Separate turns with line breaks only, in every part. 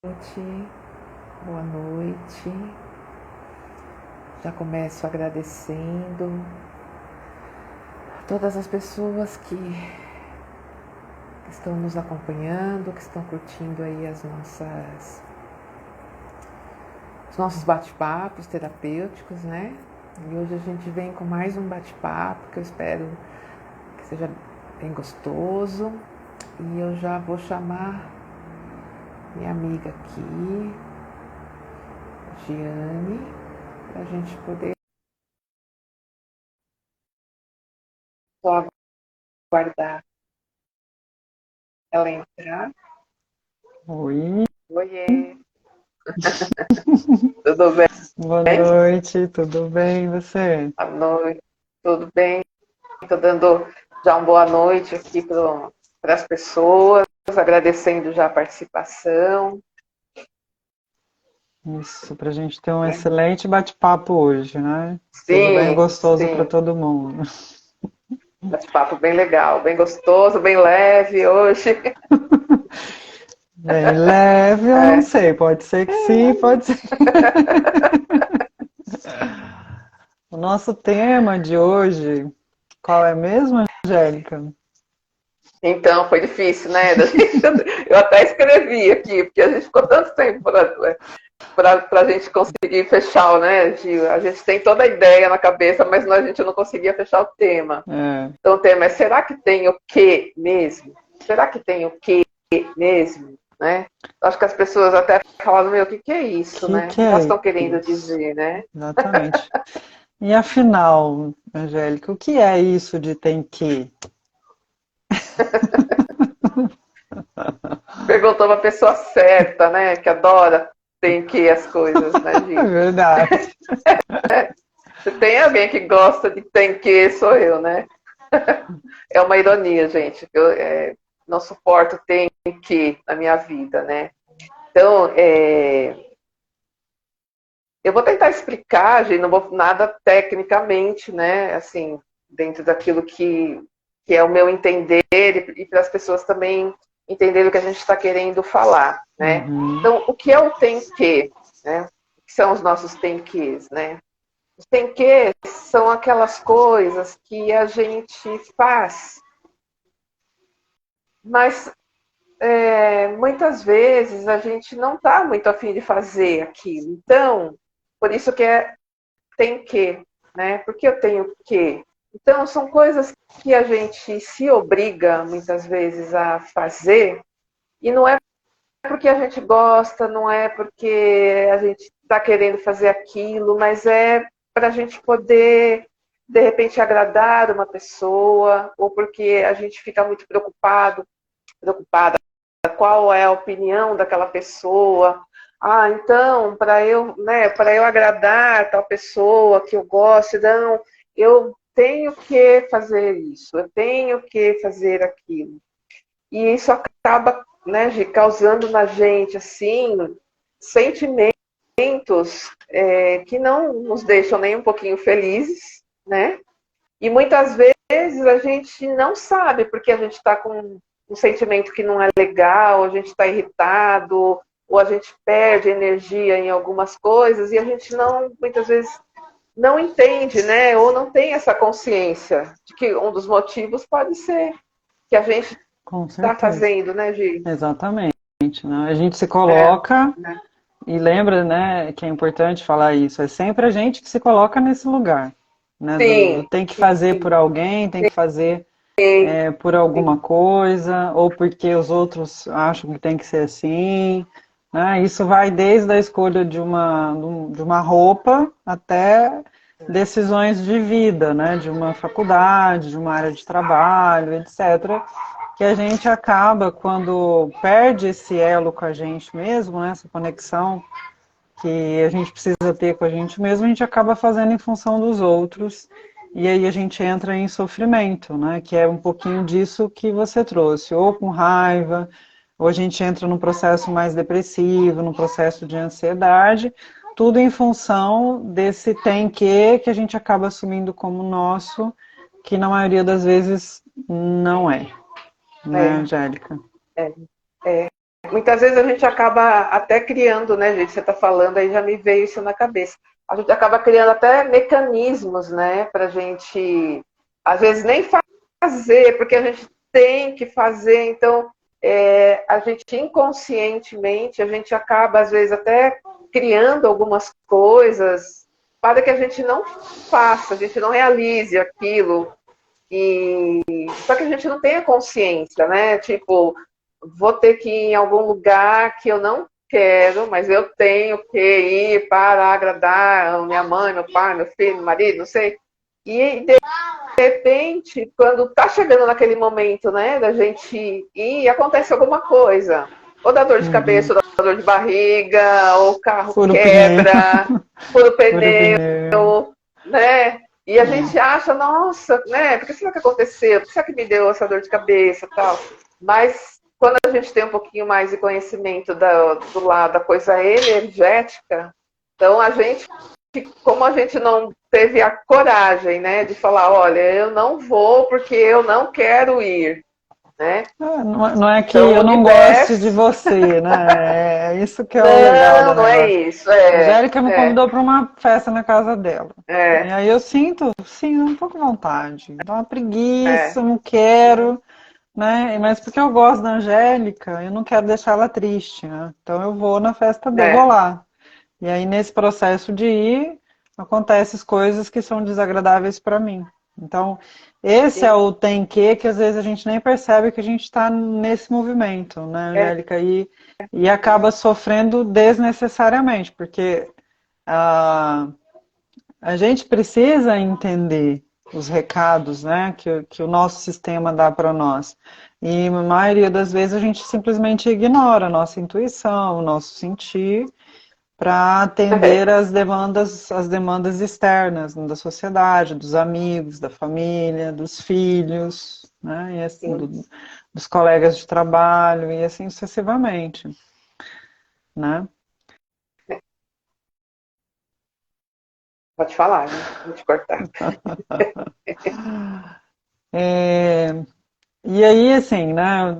Gente, boa noite. Já começo agradecendo a todas as pessoas que estão nos acompanhando, que estão curtindo aí os nossos bate-papos terapêuticos, né? E hoje a gente vem com mais um bate-papo que eu espero que seja bem gostoso. E eu já vou chamar minha amiga aqui, Giane, para a gente poder só aguardar ela entrar.
Oi,
Oiê, tudo bem?
boa noite, tudo bem e você?
Boa noite, tudo bem? Estou dando já uma boa noite aqui para as pessoas, agradecendo já a participação.
Isso, para a gente ter um
Né?
excelente bate-papo hoje, né? Tudo bem
Sim,
gostoso para
sim,
todo mundo.
bate-papo bem legal, bem gostoso, bem leve hoje.
Bem leve, eu não
É.
sei, pode ser que sim, pode ser. O nosso tema de hoje, qual é mesmo, Angélica?
Então, foi difícil, né? Eu até escrevi aqui, porque a gente ficou tanto tempo para a gente conseguir fechar, né, Gil? A gente tem toda a ideia na cabeça, mas a gente não conseguia fechar o tema.
É,
Então o tema é, será que tem o que mesmo? Será que tem o que mesmo? Né? Acho que as pessoas até falam, meu, o que é isso, né? O
que
que elas
é
estão querendo
isso?
dizer, né?
Exatamente. E afinal, Angélica, o que é isso de tem que?
Perguntou uma pessoa certa, né? Que adora tem que as coisas, né,
É
Gi?
verdade.
Se tem alguém que gosta de tem que, sou eu, né? É uma ironia, gente. Eu não suporto tem que na minha vida, né? Então, eu vou tentar explicar, gente, não vou nada tecnicamente, né? Assim, dentro daquilo que é o meu entender e para as pessoas também entenderem o que a gente está querendo falar, né?
Uhum.
Então, o que é o tem que, né? O que são os nossos tem ques, né? Os tem que são aquelas coisas que a gente faz, mas muitas vezes a gente não está muito afim de fazer aquilo. Então, por isso que tem que, né? Porque eu tenho que. Então, são coisas que a gente se obriga muitas vezes a fazer, e não é porque a gente gosta, não é porque a gente está querendo fazer aquilo, mas é para a gente poder, de repente, agradar uma pessoa, ou porque a gente fica muito preocupada qual é a opinião daquela pessoa. Ah, então, para eu agradar tal pessoa que eu gosto, não, eu tenho que fazer isso, eu tenho que fazer aquilo. E isso acaba, né, causando na gente assim sentimentos que não nos deixam nem um pouquinho felizes, né? E muitas vezes a gente não sabe porque a gente está com um sentimento que não é legal, a gente está irritado, ou a gente perde energia em algumas coisas e a gente não, muitas vezes, não entende, né? Ou não tem essa consciência de que um dos motivos pode ser que a gente
Com
está
certeza.
fazendo, né, Gi?
Exatamente, né? A gente se
É,
coloca
né?
e lembra, né, que é importante falar isso. É sempre a gente que se coloca nesse lugar, né? Do
Sim,
tem que fazer por alguém, tem que fazer por alguma coisa, ou porque os outros acham que tem que ser assim, né? Isso vai desde a escolha de uma roupa até decisões de vida, né? De uma faculdade, de uma área de trabalho, etc. Que a gente acaba, quando perde esse elo com a gente mesmo, né? Essa conexão que a gente precisa ter com a gente mesmo, a gente acaba fazendo em função dos outros. E aí a gente entra em sofrimento, né? Que é um pouquinho disso que você trouxe, ou com raiva, ou a gente entra num processo mais depressivo, num processo de ansiedade, tudo em função desse tem que a gente acaba assumindo como nosso, que na maioria das vezes não é, né,
É,
Angélica?
é, é. muitas vezes a gente acaba até criando, né, gente? Você está falando, aí já me veio isso na cabeça. A gente acaba criando até mecanismos, né, para a gente, às vezes, nem fazer, porque a gente tem que fazer, então, a gente inconscientemente, a gente acaba, às vezes, até criando algumas coisas para que a gente não faça, a gente não realize aquilo, e só que a gente não tenha consciência, né? Tipo, vou ter que ir em algum lugar que eu não quero, mas eu tenho que ir para agradar minha mãe, meu pai, meu filho, meu marido, não sei. E de repente, quando tá chegando naquele momento, né, da gente ir, acontece alguma coisa. Ou dá dor de cabeça, ou dá dor de barriga, ou o carro
Fura o pneu.
quebra, fura o
Fura o
pneu,
pneu.
né? E a gente acha, nossa, né? Por que será que aconteceu? Por que será que me deu essa dor de cabeça e tal? Mas quando a gente tem um pouquinho mais de conhecimento do lado da coisa energética, então a gente, como a gente não teve a coragem, né, de falar, olha, eu não vou porque eu não quero ir, né?
Não é que
Então o
eu não goste de
universo...
você, né? É isso que é o legal do
Não, não é
negócio.
isso,
A Angélica me
é,
convidou para uma festa na casa dela. E
é,
aí eu sinto, sim, eu não tô com vontade. Dá uma
é.
preguiça, não quero, né? Mas porque eu gosto da Angélica, eu não quero deixar ela triste, né? Então eu vou na festa dela, vou
É.
lá. E aí nesse processo de ir, acontecem coisas que são desagradáveis para mim. Então, esse é o tem que às vezes a gente nem percebe que a gente está nesse movimento, né,
É,
Angélica? E acaba sofrendo desnecessariamente, porque a, a gente precisa entender os recados, né, que o nosso sistema dá para nós. E a maioria das vezes a gente simplesmente ignora a nossa intuição, o nosso sentir, para atender
é,
as demandas externas, né, da sociedade, dos amigos, da família, dos filhos, né, e assim,
sim.
dos colegas de trabalho e assim sucessivamente, né?
Pode falar, né? Vou te cortar.
É, e aí, assim, né,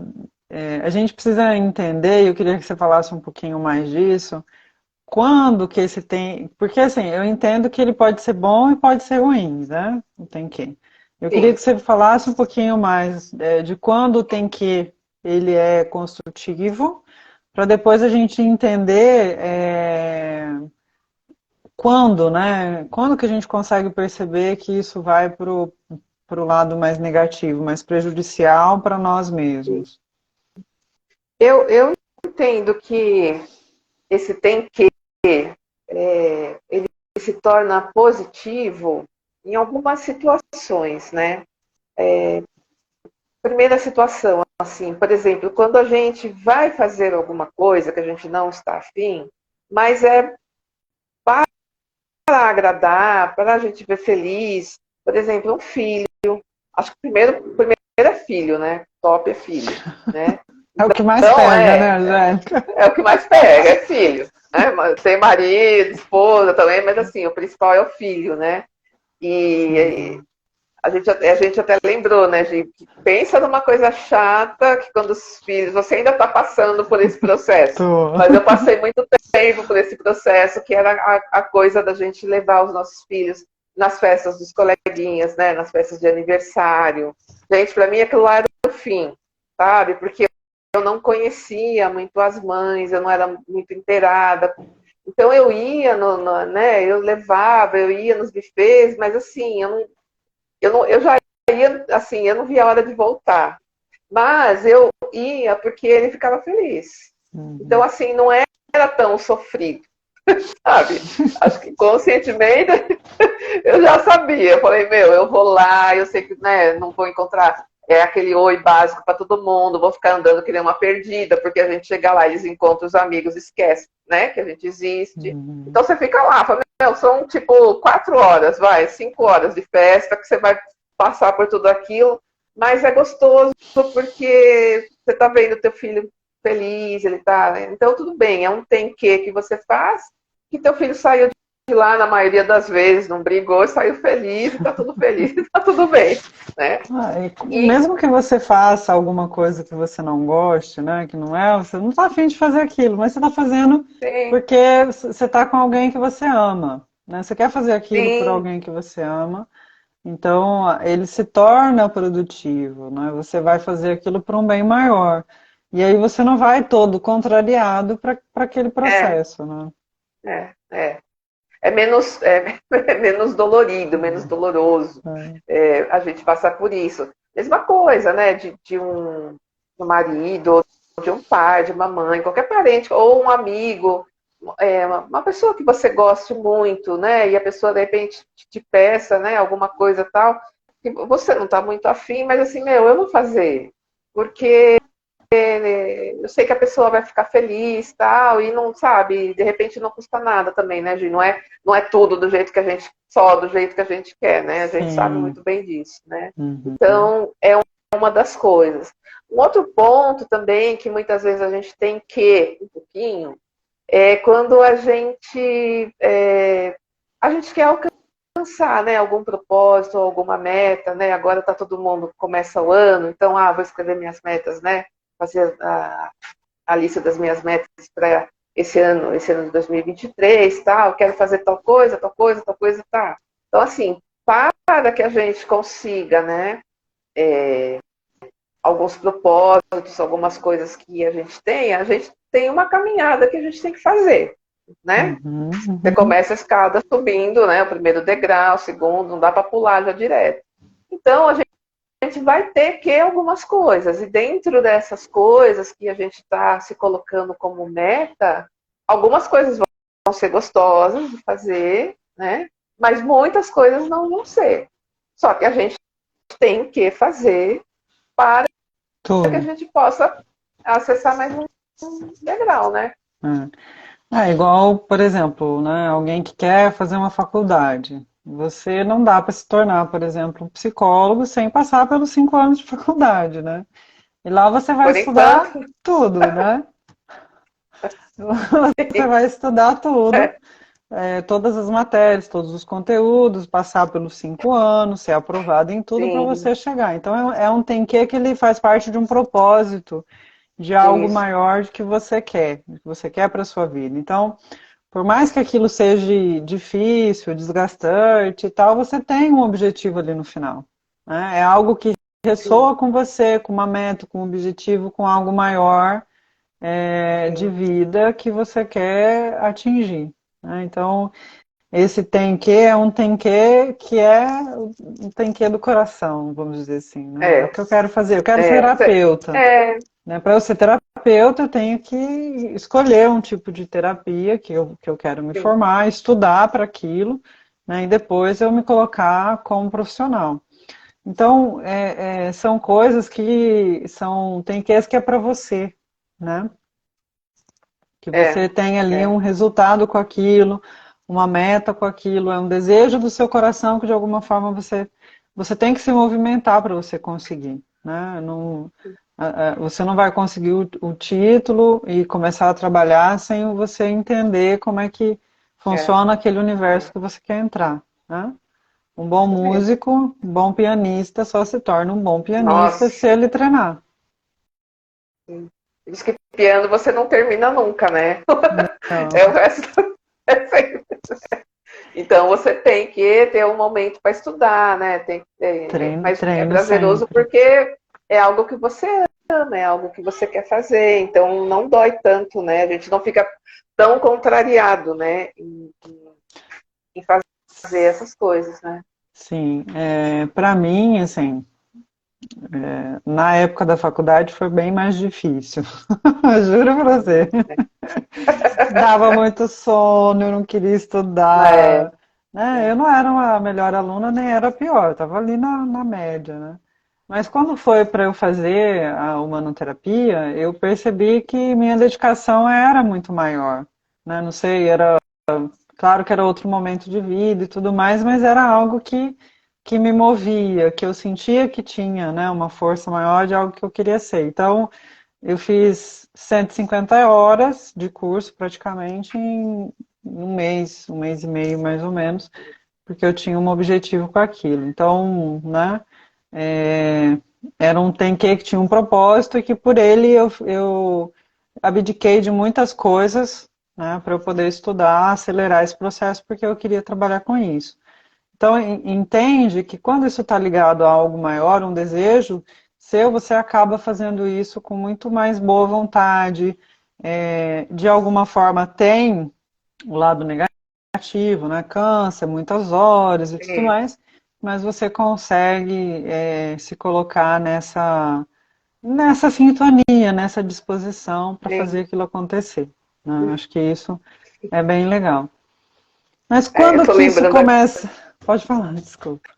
a gente precisa entender, e eu queria que você falasse um pouquinho mais disso, quando que esse tem. Porque assim, eu entendo que ele pode ser bom e pode ser ruim, né? Não tem que. Eu queria
Sim.
que você falasse um pouquinho mais de quando tem que ele é construtivo, para depois a gente entender quando, né? Quando que a gente consegue perceber que isso vai pro lado mais negativo, mais prejudicial para nós mesmos.
Eu entendo que esse tem que ele se torna positivo em algumas situações, né? Primeira situação, assim, por exemplo, quando a gente vai fazer alguma coisa que a gente não está afim, mas é para agradar, para a gente ver feliz, por exemplo, um filho. Acho que primeiro é filho, né? Top é filho, né?
É o que mais
Então,
pega, né, Angélica?
é o que mais pega, é filho. Né? Tem marido, esposa também, mas assim, o principal é o filho, né? E
Uhum.
a gente até lembrou, né, gente? Pensa numa coisa chata que quando os filhos. Você ainda está passando por esse processo,
Tô.
mas eu passei muito tempo por esse processo, que era a coisa da gente levar os nossos filhos nas festas dos coleguinhas, né? Nas festas de aniversário. Gente, para mim aquilo lá era o fim, sabe? Porque eu não conhecia muito as mães, eu não era muito inteirada. Então eu ia, né, eu levava, eu ia nos buffets, mas assim, eu já ia, assim, eu não via a hora de voltar. Mas eu ia porque ele ficava feliz. Então,
Uhum.
assim, não era tão sofrido, sabe? Acho que conscientemente eu já sabia. Eu falei, meu, eu vou lá, eu sei que né, não vou encontrar aquele oi básico para todo mundo, vou ficar andando que nem uma perdida, porque a gente chega lá, eles encontram os amigos, esquece, né, que a gente existe.
Uhum.
Então você fica lá, fala, meu, são tipo 4 horas, 5 horas de festa que você vai passar por tudo aquilo, mas é gostoso porque você tá vendo teu filho feliz, ele tá, né? Então tudo bem, é um tem que você faz, que teu filho saiu lá, na maioria das vezes, não brigou, saiu feliz, tá tudo feliz, tá tudo bem, né?
Mesmo que você faça alguma coisa que você não goste, né, que não é, você não está afim de fazer aquilo, mas você está fazendo
Sim,
porque você está com alguém que você ama, né? Você quer fazer aquilo por
sim,
alguém que você ama, então ele se torna produtivo, né? Você vai fazer aquilo por um bem maior. E aí você não vai todo contrariado para aquele
é,
processo, né?
é. É menos dolorido, menos doloroso
É.
a gente passar por isso. Mesma coisa, né? De um marido, ou de um pai, de uma mãe, qualquer parente, ou um amigo, uma pessoa que você goste muito, né? E a pessoa de repente te peça, né? Alguma coisa tal, que você não está muito afim, mas assim, meu, eu vou fazer. Porque eu sei que a pessoa vai ficar feliz, tal, e não sabe, de repente não custa nada também, né, Gi? Não é tudo do jeito que a gente, só do jeito que a gente quer, né? A gente sabe
Sim.
muito bem disso, né?
Uhum.
Então, é uma das coisas. Um outro ponto também que muitas vezes a gente tem que, um pouquinho, é quando a gente quer alcançar, né, algum propósito, alguma meta, né? Agora tá todo mundo começa o ano, então, vou escrever minhas metas, né? Fazer a lista das minhas metas para esse ano de 2023, tal, quero fazer tal coisa, tal coisa, tal coisa, tá. Então, assim, para que a gente consiga, né, alguns propósitos, algumas coisas que a gente tem uma caminhada que a gente tem que fazer, né?
Uhum.
Você
Uhum.
começa a escada subindo, né, o primeiro degrau, o segundo, não dá para pular já direto. Então, a gente vai ter que algumas coisas, e dentro dessas coisas que a gente está se colocando como meta, algumas coisas vão ser gostosas de fazer, né? Mas muitas coisas não vão ser. Só que a gente tem que fazer para que a
Tudo.
gente possa acessar mais um degrau, né?
Igual, por exemplo, né, alguém que quer fazer uma faculdade. Você não dá para se tornar, por exemplo, um psicólogo sem passar pelos 5 anos de faculdade, né? E lá você vai
Por
estudar
enquanto,
tudo, né? Você vai estudar tudo, todas as matérias, todos os conteúdos, passar pelos 5 anos, ser aprovado em tudo para
sim,
você chegar. Então é um tem que ele faz parte de um propósito, de algo
isso,
maior que você quer para sua vida. Então, por mais que aquilo seja difícil, desgastante e tal, você tem um objetivo ali no final, né? É algo que
sim,
ressoa com você, com uma meta, com um objetivo, com algo maior, de
sim,
vida que você quer atingir, né? Então, esse tem que é um tem que é um tem que do coração, vamos dizer assim, né? É o
é,
que eu quero fazer. Eu quero ser
é,
terapeuta,
é,
né? Para eu ser terapeuta, eu tenho que escolher um tipo de terapia que eu quero me
sim,
formar, estudar para aquilo, né? E depois eu me colocar como profissional. Então, são coisas que são, tem que é para você, né? Que
é,
você tem ali
é,
um resultado com aquilo, uma meta com aquilo, é um desejo do seu coração que de alguma forma você tem que se movimentar para você conseguir, né? Não, você não vai conseguir o título e começar a trabalhar sem você entender como é que
é,
funciona aquele universo
é,
que você quer entrar, né? Um bom
isso mesmo.
músico, um bom pianista só se torna um bom pianista
Nossa,
se ele treinar.
diz que piano você não termina nunca, né?
Não,
É o resto. É sempre. Então você tem que ter um momento para estudar, né?
treino,
Mas é
treino
prazeroso
sempre.
porque é algo que você ama, é algo que você quer fazer. Então não dói tanto, né? A gente não fica tão contrariado, né? Em fazer essas coisas, né?
Sim, para mim, assim, na época da faculdade foi bem mais difícil. Juro pra você. Dava muito sono, eu não queria
É,
estudar, né?
é,
Eu não era uma melhor aluna, nem era a pior, eu estava ali na média, né? Mas quando foi para eu fazer a humanoterapia, eu percebi que minha dedicação era muito maior, né? Não sei, claro que era outro momento de vida e tudo mais, mas era algo que me movia, que eu sentia que tinha, né, uma força maior de algo que eu queria ser. Então, eu fiz 150 horas de curso praticamente em um mês e meio mais ou menos, porque eu tinha um objetivo com aquilo. Então, né, é, era um Tenkei que tinha um propósito e que por ele eu abdiquei de muitas coisas, né, para eu poder estudar, acelerar esse processo, porque eu queria trabalhar com isso. Então, entende que quando isso está ligado a algo maior, um desejo seu, você acaba fazendo isso com muito mais boa vontade. De alguma forma tem o lado negativo, né? Cansa, muitas horas e tudo
Sim,
mais, mas você consegue se colocar nessa sintonia, nessa disposição para
sim.
fazer aquilo acontecer, né? Acho que isso é bem legal. Mas
Eu
quando
tô
que isso
lembrando,
começa? Pode falar, desculpa.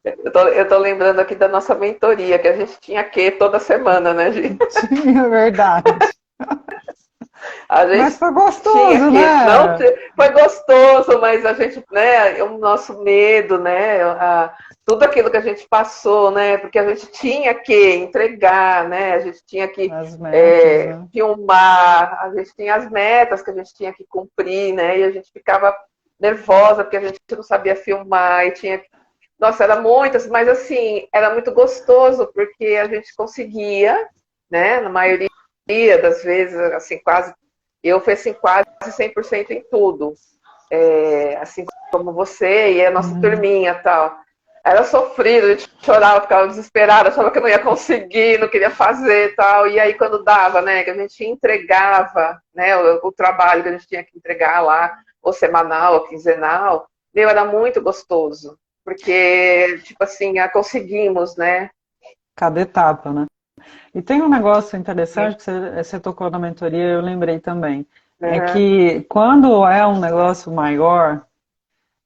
eu tô lembrando aqui da nossa mentoria, que a gente tinha que toda semana, né, gente?
Tinha, verdade.
A
Mas
gente
foi
tinha
gostoso,
que, não
né?
foi gostoso, mas a gente, né, o nosso medo, né, tudo aquilo que a gente passou, né, porque a gente tinha que entregar, né, a gente tinha que
As metas, né?
filmar, a gente tinha as metas que a gente tinha que cumprir, né, e a gente ficava nervosa porque a gente não sabia filmar e tinha, nossa, era muitas, mas assim, era muito gostoso porque a gente conseguia, né, na maioria das vezes, assim, quase, eu fui assim, quase 100% em tudo, assim como você e a nossa
Uhum.
turminha e tal. Era sofrido, a gente chorava, ficava desesperada, achava que eu não ia conseguir, não queria fazer e tal. E aí, quando dava, né, que a gente entregava, né, o trabalho que a gente tinha que entregar lá, ou semanal, ou quinzenal, meu, era muito gostoso. Porque, tipo assim, conseguimos, né?
Cada etapa, né? E tem um negócio interessante que você tocou na mentoria, eu lembrei também. É
Uhum.
que quando é um negócio maior,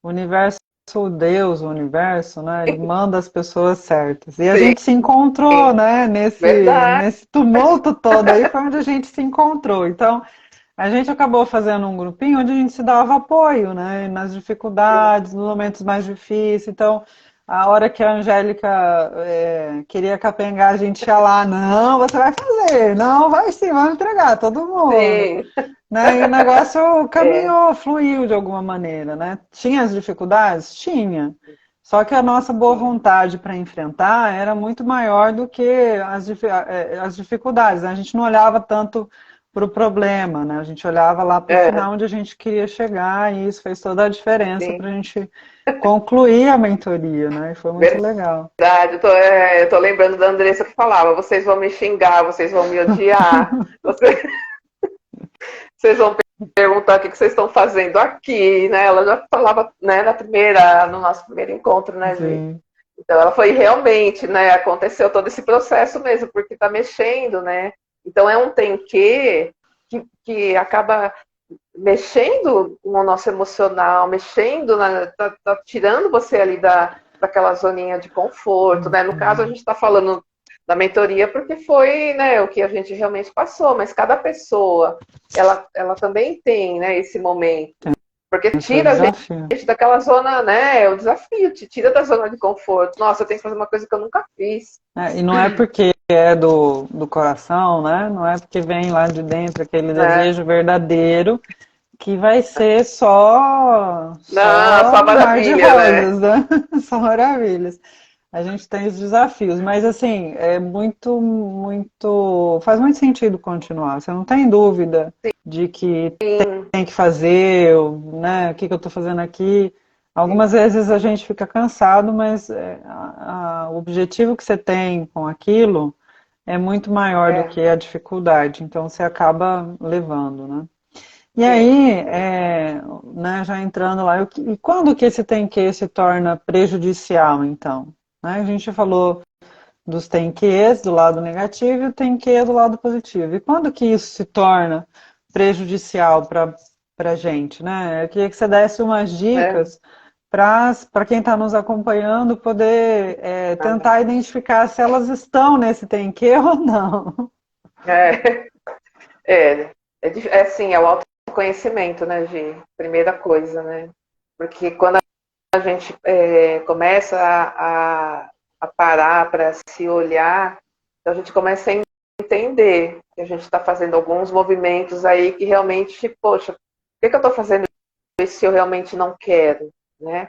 o universo, o Deus, o universo, né? Ele manda as pessoas certas. E a
Sim,
gente se encontrou, né?
verdade.
Nesse tumulto todo aí foi onde a gente se encontrou. Então, a gente acabou fazendo um grupinho onde a gente se dava apoio, né? Nas dificuldades, nos momentos mais difíceis. Então, a hora que a Angélica queria capengar, a gente ia lá, não, você vai fazer, não, vai sim, vamos entregar, todo mundo.
Sim,
Né? E o negócio
é,
caminhou, fluiu de alguma maneira, né? Tinha as dificuldades? Tinha. Só que a nossa boa
sim.
vontade para enfrentar era muito maior do que as dificuldades, né? A gente não olhava tanto para o problema, né? A gente olhava lá para o
É,
final onde a gente queria chegar e isso fez toda a diferença
sim.
para a gente concluir a mentoria, né? E foi muito legal.
Verdade, eu tô lembrando da Andressa que falava, vocês vão me xingar, vocês vão me odiar, vocês vão perguntar o que vocês estão fazendo aqui, né? Ela já falava, né, no nosso primeiro encontro, né, Gi?
Sim.
Então ela foi realmente, né, aconteceu todo esse processo mesmo, porque tá mexendo, né? Então é um tem que acaba mexendo com o nosso emocional, mexendo, tá tirando você ali daquela zoninha de conforto, né? No caso, a gente está falando da mentoria porque foi, né, o que a gente realmente passou, mas cada pessoa, ela também tem, né, esse momento, porque
Esse é o
tira a
desafio.
gente daquela zona, né, é o desafio, te tira da zona de conforto. Nossa, eu tenho que fazer uma coisa que eu nunca fiz.
E não é porque é do coração, né? Não é porque vem lá de dentro aquele
Né?
desejo verdadeiro que vai ser só
Não,
só
só
um mar de
maravilha, né?
rosas, né? Só maravilhas. A gente tem os desafios, mas assim, é muito, faz muito sentido continuar. Você não tem dúvida de que
Sim,
tem que fazer, né? O que que eu estou fazendo aqui? Algumas vezes a gente fica cansado, mas o objetivo que você tem com aquilo é muito maior do que
é,
a dificuldade, então você acaba levando, né? E
sim,
aí, né, já entrando lá, e quando que esse tem que se torna prejudicial, então? Né? A gente falou dos tem quês do lado negativo e o tem que do lado positivo. E quando que isso se torna prejudicial para a gente, né? Eu queria que você desse umas
né?
dicas para quem está nos acompanhando poder tentar identificar se elas estão nesse tem que ou não.
É, é assim, é o autoconhecimento, né, Gi? Primeira coisa, né? Porque quando a gente começa a parar para se olhar, então a gente começa a entender que a gente está fazendo alguns movimentos aí que realmente, poxa, por que eu estou fazendo isso se eu realmente não quero, né?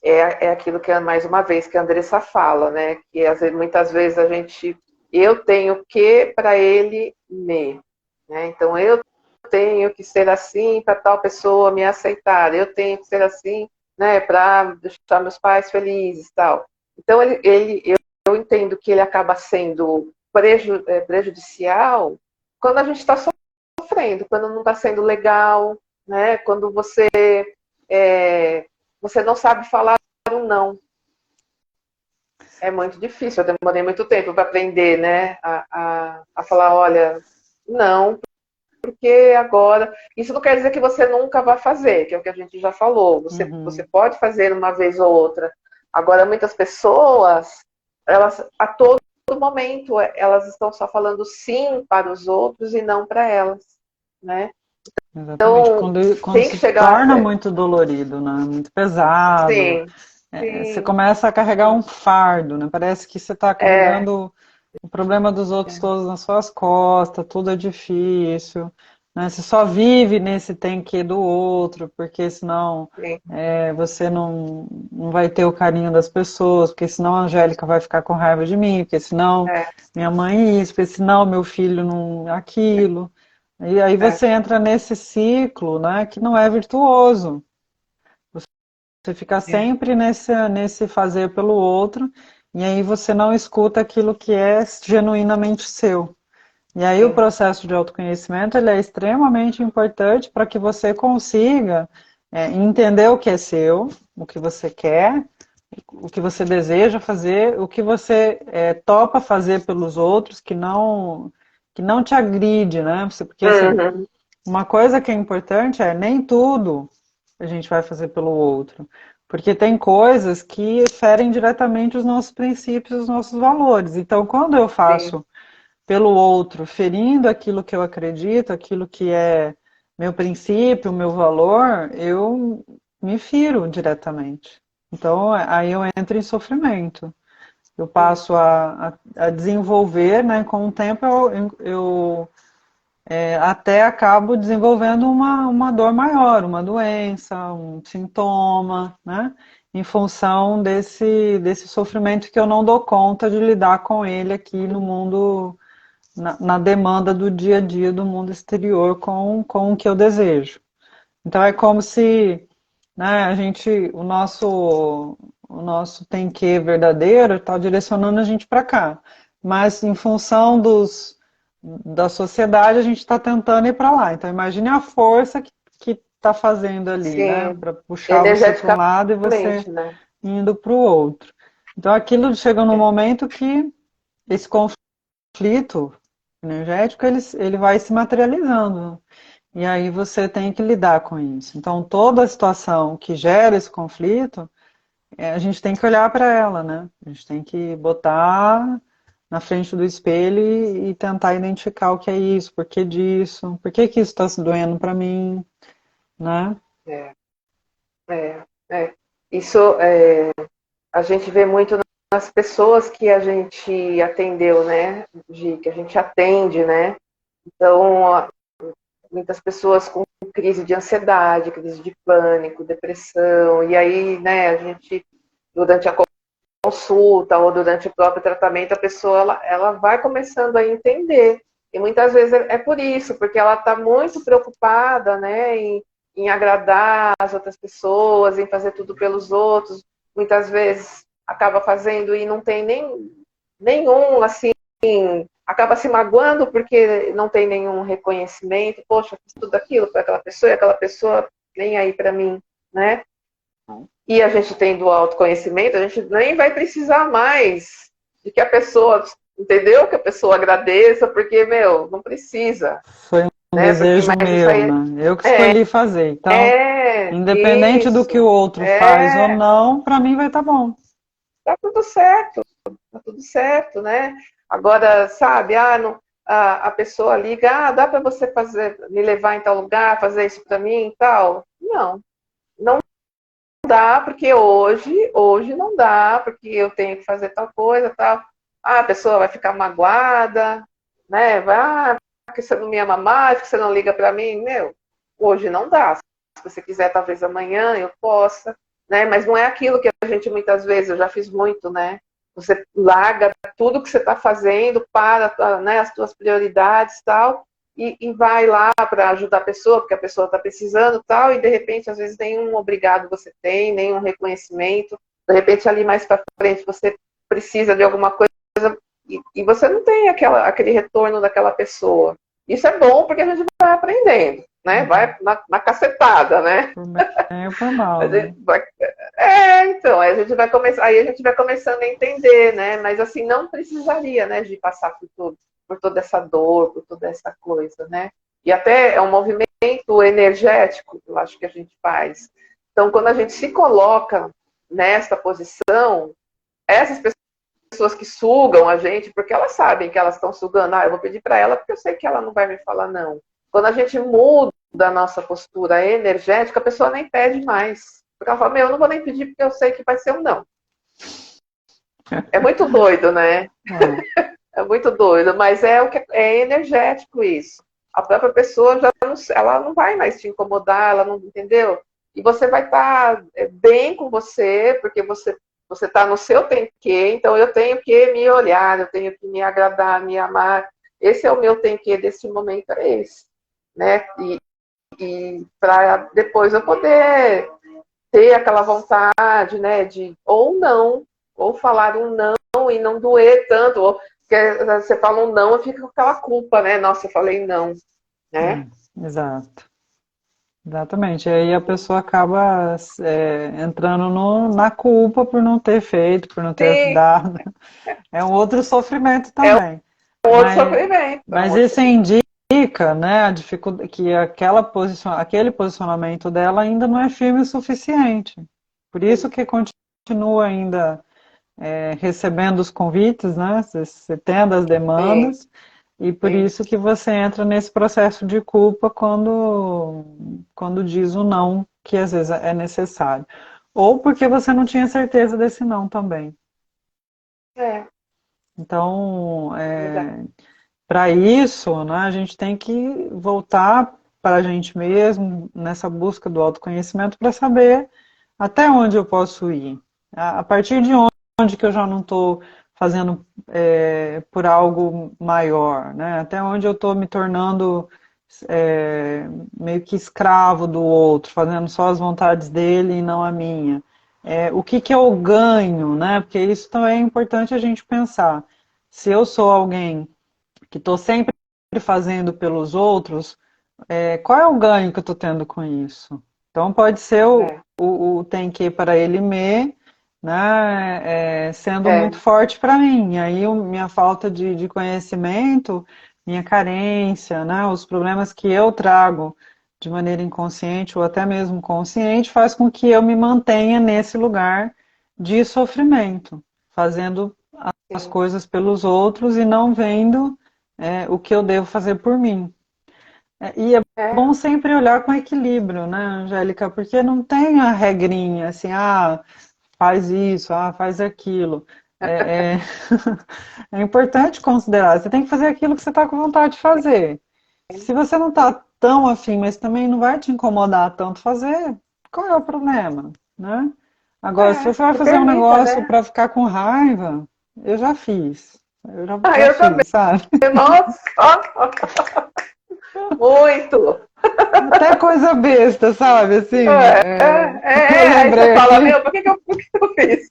É aquilo que, mais uma vez, que a Andressa fala, né? Que muitas vezes eu tenho que para ele me, né? Então eu tenho que ser assim para tal pessoa me aceitar, eu tenho que ser assim, né? Para deixar meus pais felizes, tal. Então eu entendo que ele acaba sendo prejudicial quando a gente está sofrendo, quando não está sendo legal, né? Quando é, você não sabe falar um não. É muito difícil, eu demorei muito tempo para aprender, né? A falar, olha, não, porque agora. Isso não quer dizer que você nunca vai fazer, que é o que a gente já falou. Você pode fazer uma vez ou outra. Agora, muitas pessoas, elas a todo momento, elas estão só falando sim para os outros e não para elas, né?
Exatamente.
Então,
Quando
tem que
se
chegar.
torna muito dolorido, né? Muito pesado,
Sim,
você
sim.
começa a carregar um fardo, né? Parece que você está
É,
carregando o problema dos outros todos nas suas costas, tudo é difícil, né? Você só vive nesse tem que do outro, porque senão
sim,
você não vai ter o carinho das pessoas, porque senão a Angélica vai ficar com raiva de mim, porque senão
é,
minha mãe isso, porque senão meu filho não aquilo. E aí
é,
você entra nesse ciclo, né, que não é virtuoso. Você fica
é,
sempre nesse fazer pelo outro, e aí você não escuta aquilo que é genuinamente seu. E aí o
sim,
processo de autoconhecimento ele é extremamente importante para que você consiga entender o que é seu, o que você quer, o que você deseja fazer, o que você topa fazer pelos outros, que não te agride, né? Porque assim,
uhum,
uma coisa que é importante é nem tudo a gente vai fazer pelo outro. Porque tem coisas que ferem diretamente os nossos princípios, os nossos valores. Então, quando eu
sim,
faço pelo outro, ferindo aquilo que eu acredito, aquilo que é meu princípio, meu valor, eu me firo diretamente. Então, aí eu entro em sofrimento. Eu
sim,
passo a desenvolver, né? Com o tempo eu até acabo desenvolvendo uma dor maior, uma doença, um sintoma, né? Em função desse sofrimento que eu não dou conta de lidar com ele aqui no mundo, na demanda do dia a dia do mundo exterior com o que eu desejo. Então é como se, né, o nosso tem que verdadeiro está direcionando a gente para cá. Mas em função da sociedade, a gente está tentando ir para lá. Então imagine a força que está fazendo ali, né,
sim,
para puxar você para um lado e você
energeticamente, né?
indo para o outro. Então aquilo chega num
É,
momento que esse conflito energético ele vai se materializando. E aí você tem que lidar com isso. Então, toda a situação que gera esse conflito, a gente tem que olhar para ela, né? A gente tem que botar na frente do espelho e tentar identificar o que é isso, por que disso, por que que isso está se doendo para mim, né?
é, é. Isso a gente vê muito nas pessoas que a gente atendeu, né? Que a gente atende, né? Então, muitas pessoas com crise de ansiedade, crise de pânico, depressão, e aí, né, a gente, durante a consulta ou durante o próprio tratamento, a pessoa ela vai começando a entender. E muitas vezes é por isso, porque ela está muito preocupada, né, em agradar as outras pessoas, em fazer tudo pelos outros. Muitas vezes acaba fazendo e não tem nenhum, assim, acaba se magoando porque não tem nenhum reconhecimento. Poxa, fiz tudo aquilo para aquela pessoa e aquela pessoa nem aí para mim, né? E a gente tendo o autoconhecimento, a gente nem vai precisar mais de que a pessoa, entendeu? Que a pessoa agradeça, porque, meu, não precisa,
Foi um
né? Porque,
desejo
mas isso
meu,
aí
né? Eu que escolhi fazer. Então, independente do que o
isso,
outro faz ou não, para mim vai estar bom.
tá tudo certo, né? Agora, sabe, não, a pessoa liga, dá para você me levar em tal lugar, fazer isso para mim e tal? Não, não dá, porque hoje não dá, porque eu tenho que fazer tal coisa, tal. A pessoa vai ficar magoada, né? Vai, porque você não me ama mais, porque você não liga para mim. Meu, hoje não dá. Se você quiser, talvez amanhã eu possa, né? Mas não é aquilo que a gente muitas vezes, eu já fiz muito, né? Você larga tudo que você está fazendo, para, né, as suas prioridades e tal, e vai lá para ajudar a pessoa, porque a pessoa está precisando e tal, e de repente, às vezes, nenhum obrigado você tem, nenhum reconhecimento. De repente, ali mais para frente, você precisa de alguma coisa e você não tem aquele retorno daquela pessoa. Isso é bom porque a gente vai aprendendo, né? Vai na cacetada, né?
Por bem ou por mal, né?
Então, aí a gente vai começar, aí a gente vai começando a entender, né? Mas assim, não precisaria, né, de passar por toda essa dor, por toda essa coisa, né? E até é um movimento energético, eu acho que a gente faz. Então, quando a gente se coloca nessa posição, essas pessoas que sugam a gente, porque elas sabem que elas estão sugando, eu vou pedir para ela porque eu sei que ela não vai me falar não. Quando a gente muda a nossa postura energética, a pessoa nem pede mais. Porque ela fala, eu não vou nem pedir porque eu sei que vai ser um não. É muito doido, né? É muito doido, mas é o que é energético isso. A própria pessoa já não, ela não vai mais te incomodar, ela não entendeu. E você vai estar bem com você, porque você está no seu tem que, então eu tenho que me olhar, eu tenho que me agradar, me amar. Esse é o meu tem que desse momento, é esse, né? E para depois eu poder ter aquela vontade, né, de ou não, ou falar um não e não doer tanto, ou porque você fala um não e fica com aquela culpa, né? Nossa, eu falei não, né?
Exato. Exatamente. E aí a pessoa acaba entrando na culpa por não ter feito, por não ter
Sim,
dado. É um outro sofrimento
é
também.
um outro
Mas,
sofrimento. É um
mas
outro
isso
sofrimento.
indica, né, a dificuldade, que aquele posicionamento dela ainda não é firme o suficiente. Por isso que continua ainda recebendo os convites, né, você tendo as
Sim,
demandas, e por
sim.
isso que você entra nesse processo de culpa quando diz o não, que às vezes é necessário. Ou porque você não tinha certeza desse não também.
É,
Então,
verdade.
para isso, né, a gente tem que voltar para a gente mesmo, nessa busca do autoconhecimento, para saber até onde eu posso ir. A partir de onde que eu já não estou fazendo por algo maior, né? Até onde eu estou me tornando meio que escravo do outro, fazendo só as vontades dele e não a minha. O que que eu ganho, né? Porque isso também é importante a gente pensar. Se eu sou alguém que estou sempre fazendo pelos outros, qual é o ganho que eu estou tendo com isso? Então pode ser
É,
o tem que para ele me, né, sendo muito
é,
forte para mim. E aí minha falta de conhecimento, minha carência, né, os problemas que eu trago de maneira inconsciente ou até mesmo consciente faz com que eu me mantenha nesse lugar de sofrimento, fazendo as
sim.
coisas pelos outros e não vendo o que eu devo fazer por mim. E é
É,
bom sempre olhar com equilíbrio, né, Angélica? Porque não tem a regrinha assim, faz isso, faz aquilo. É, é... é importante considerar, você tem que fazer aquilo que você está com vontade de fazer. Se você não está tão afim, mas também não vai te incomodar tanto fazer, qual é o problema, né? Agora, se você vai
se
fazer um
permita,
negócio
né?
para ficar com raiva, eu já fiz. Eu já,
Ah,
já
eu também.
fiz, sabe?
Nossa, muito.
Até coisa besta, sabe? Assim, eu
Aí você
lembrei
fala,
aqui,
meu, por que eu fiz?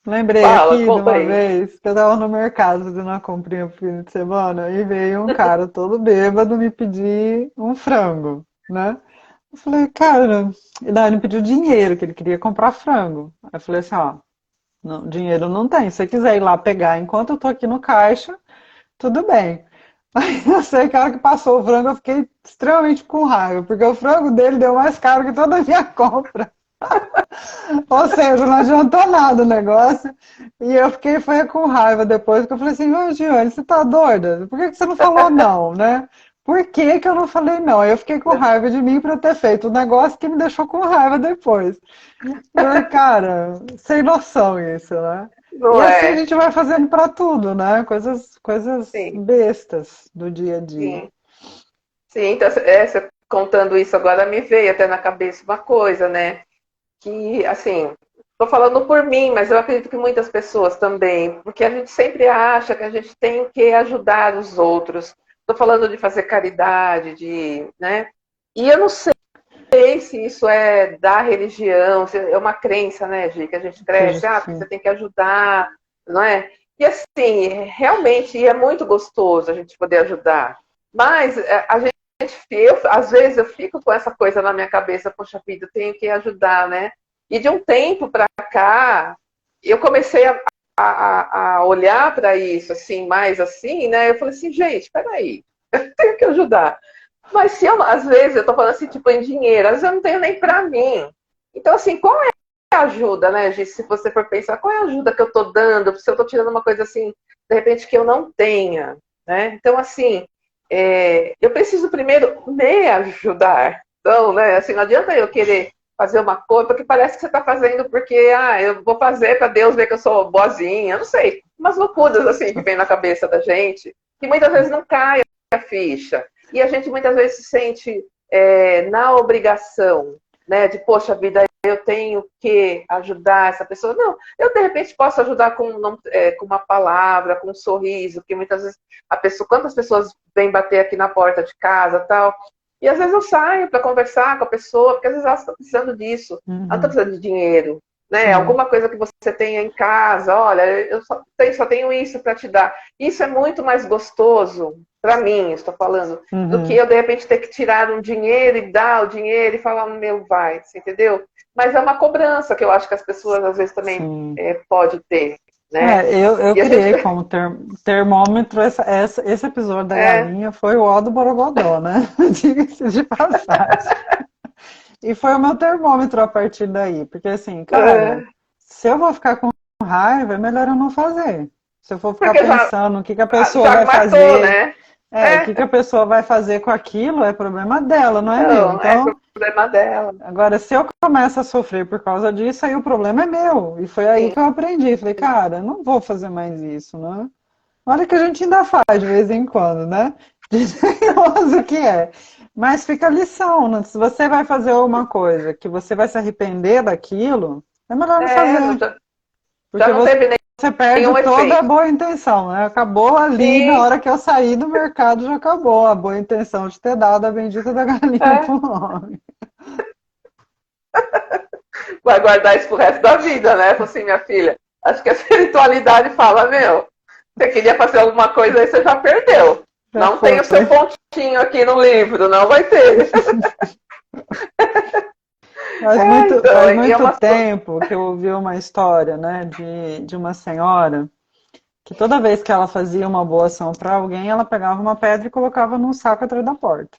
lembrei
Fala,
aqui de
conta
uma
aí.
vez que eu tava no mercado fazendo uma comprinha pro fim de semana e veio um cara todo bêbado me pedir um frango, né? Eu falei, cara, ele me pediu dinheiro, que ele queria comprar frango. Aí eu falei assim, ó, não, dinheiro não tem. Se você quiser ir lá pegar enquanto eu tô aqui no caixa, tudo bem. Aí eu sei que a hora que passou o frango eu fiquei extremamente com raiva, porque o frango dele deu mais caro que toda a minha compra. Ou seja, não adiantou nada o negócio. E eu foi com raiva depois, porque eu falei assim, ô Giane, você tá doida? Por que que você não falou não, né? Por que que eu não falei não? Aí eu fiquei com raiva de mim para ter feito um negócio que me deixou com raiva depois. Eu falei, cara, sem noção isso, né?
Não
E assim a
é?
gente vai fazendo para tudo, né? Coisas
Sim,
bestas do dia a dia.
sim. Sim, então, você contando isso agora me veio até na cabeça uma coisa, né? Que, assim, estou falando por mim, mas eu acredito que muitas pessoas também, porque a gente sempre acha que a gente tem que ajudar os outros. Estou falando de fazer caridade, né? E eu não sei se isso é da religião, se é uma crença, né, Gi, que a gente cresce,
Acredito que
porque você
sim.
tem que ajudar, não é? E assim, realmente é muito gostoso a gente poder ajudar. Mas a gente, às vezes eu fico com essa coisa na minha cabeça, poxa vida, eu tenho que ajudar, né? E de um tempo para cá, eu comecei a olhar para isso, assim, mais assim, né? Eu falei assim, gente, peraí, eu tenho que ajudar. Mas se eu, às vezes, eu tô falando assim, tipo, em dinheiro, às vezes eu não tenho nem para mim. Então, assim, qual é a ajuda, né, Gi? Se você for pensar, qual é a ajuda que eu tô dando? Se eu tô tirando uma coisa assim, de repente, que eu não tenha, né? Então, assim, eu preciso primeiro me ajudar. Então, né, assim, não adianta eu querer fazer uma coisa, porque parece que você está fazendo porque, eu vou fazer para Deus ver que eu sou boazinha, não sei. Umas loucuras, assim, que vem na cabeça da gente, que muitas vezes não cai a ficha. E a gente muitas vezes se sente na obrigação, né, de, poxa vida, eu tenho que ajudar essa pessoa. Não, eu de repente posso ajudar com uma palavra, com um sorriso, porque muitas vezes quantas pessoas vêm bater aqui na porta de casa, tal, e às vezes eu saio para conversar com a pessoa, porque às vezes ela está precisando disso, ela está
Uhum,
precisando de dinheiro, né?
sim.
Alguma coisa que você tenha em casa, olha, eu só tenho isso para te dar. Isso é muito mais gostoso, para mim, estou falando, do que
Uhum,
eu de repente ter que tirar um dinheiro e dar o dinheiro e falar, meu, vai, você entendeu? Mas é uma cobrança que eu acho que as pessoas às vezes também
sim.
pode ter, né?
Eu
E a gente
criei como termômetro esse episódio da
é,
galinha foi o ó do Borogodó, né? Diga-se de passagem. E foi o meu termômetro a partir daí. Porque assim, cara,
é,
se eu vou ficar com raiva, é melhor eu não fazer. Se eu for ficar
porque
pensando o que que a pessoa
já
vai
matou,
fazer,
né?
o que que a pessoa vai fazer com aquilo, é problema dela, não é meu.
Então, é
Então,
problema dela.
agora, se eu começo a sofrer por causa disso, aí o problema é meu. E foi aí
Sim.
que eu aprendi. Falei, cara, eu não vou fazer mais isso, né? Olha que a gente ainda faz de vez em quando, né? Desdenhoso que é. Mas fica a lição, né? Se você vai fazer uma coisa que você vai se arrepender daquilo, é melhor não fazer.
Já, já
Porque
não teve
você perde
nenhum
toda a
efeito.
boa intenção, né? Acabou ali, na
Sim,
hora que eu saí do mercado, já acabou a boa intenção de ter dado a bendita da galinha
é.
pro homem.
Vai guardar isso pro resto da vida, né? Falei assim, minha filha, acho que a espiritualidade fala, meu, você queria fazer alguma coisa aí, você já perdeu.
Já
Não tem
foi.
o seu pontinho aqui no livro, não vai ter. Então,
Faz
e é
muito
uma.
tempo que eu ouvi uma história, né, de uma senhora que toda vez que ela fazia uma boa ação para alguém, ela pegava uma pedra e colocava num saco atrás da porta.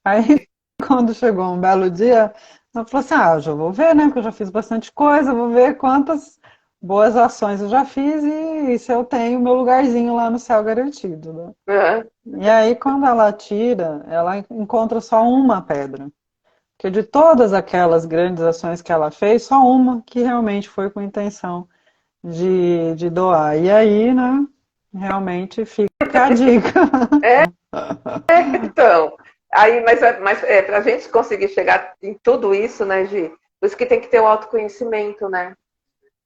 Aí, quando chegou um belo dia, ela falou assim: eu já vou ver, né, porque eu já fiz bastante coisa, vou ver quantas boas ações eu já fiz e se eu tenho meu lugarzinho lá no céu garantido, né? E aí, quando ela tira, ela encontra só uma pedra. Porque de todas aquelas grandes ações que ela fez, só uma que realmente foi com intenção de doar. E aí, né, realmente fica a dica.
É, então. Aí, mas para a gente conseguir chegar em tudo isso, né, Gi? Por isso que tem que ter o autoconhecimento, né?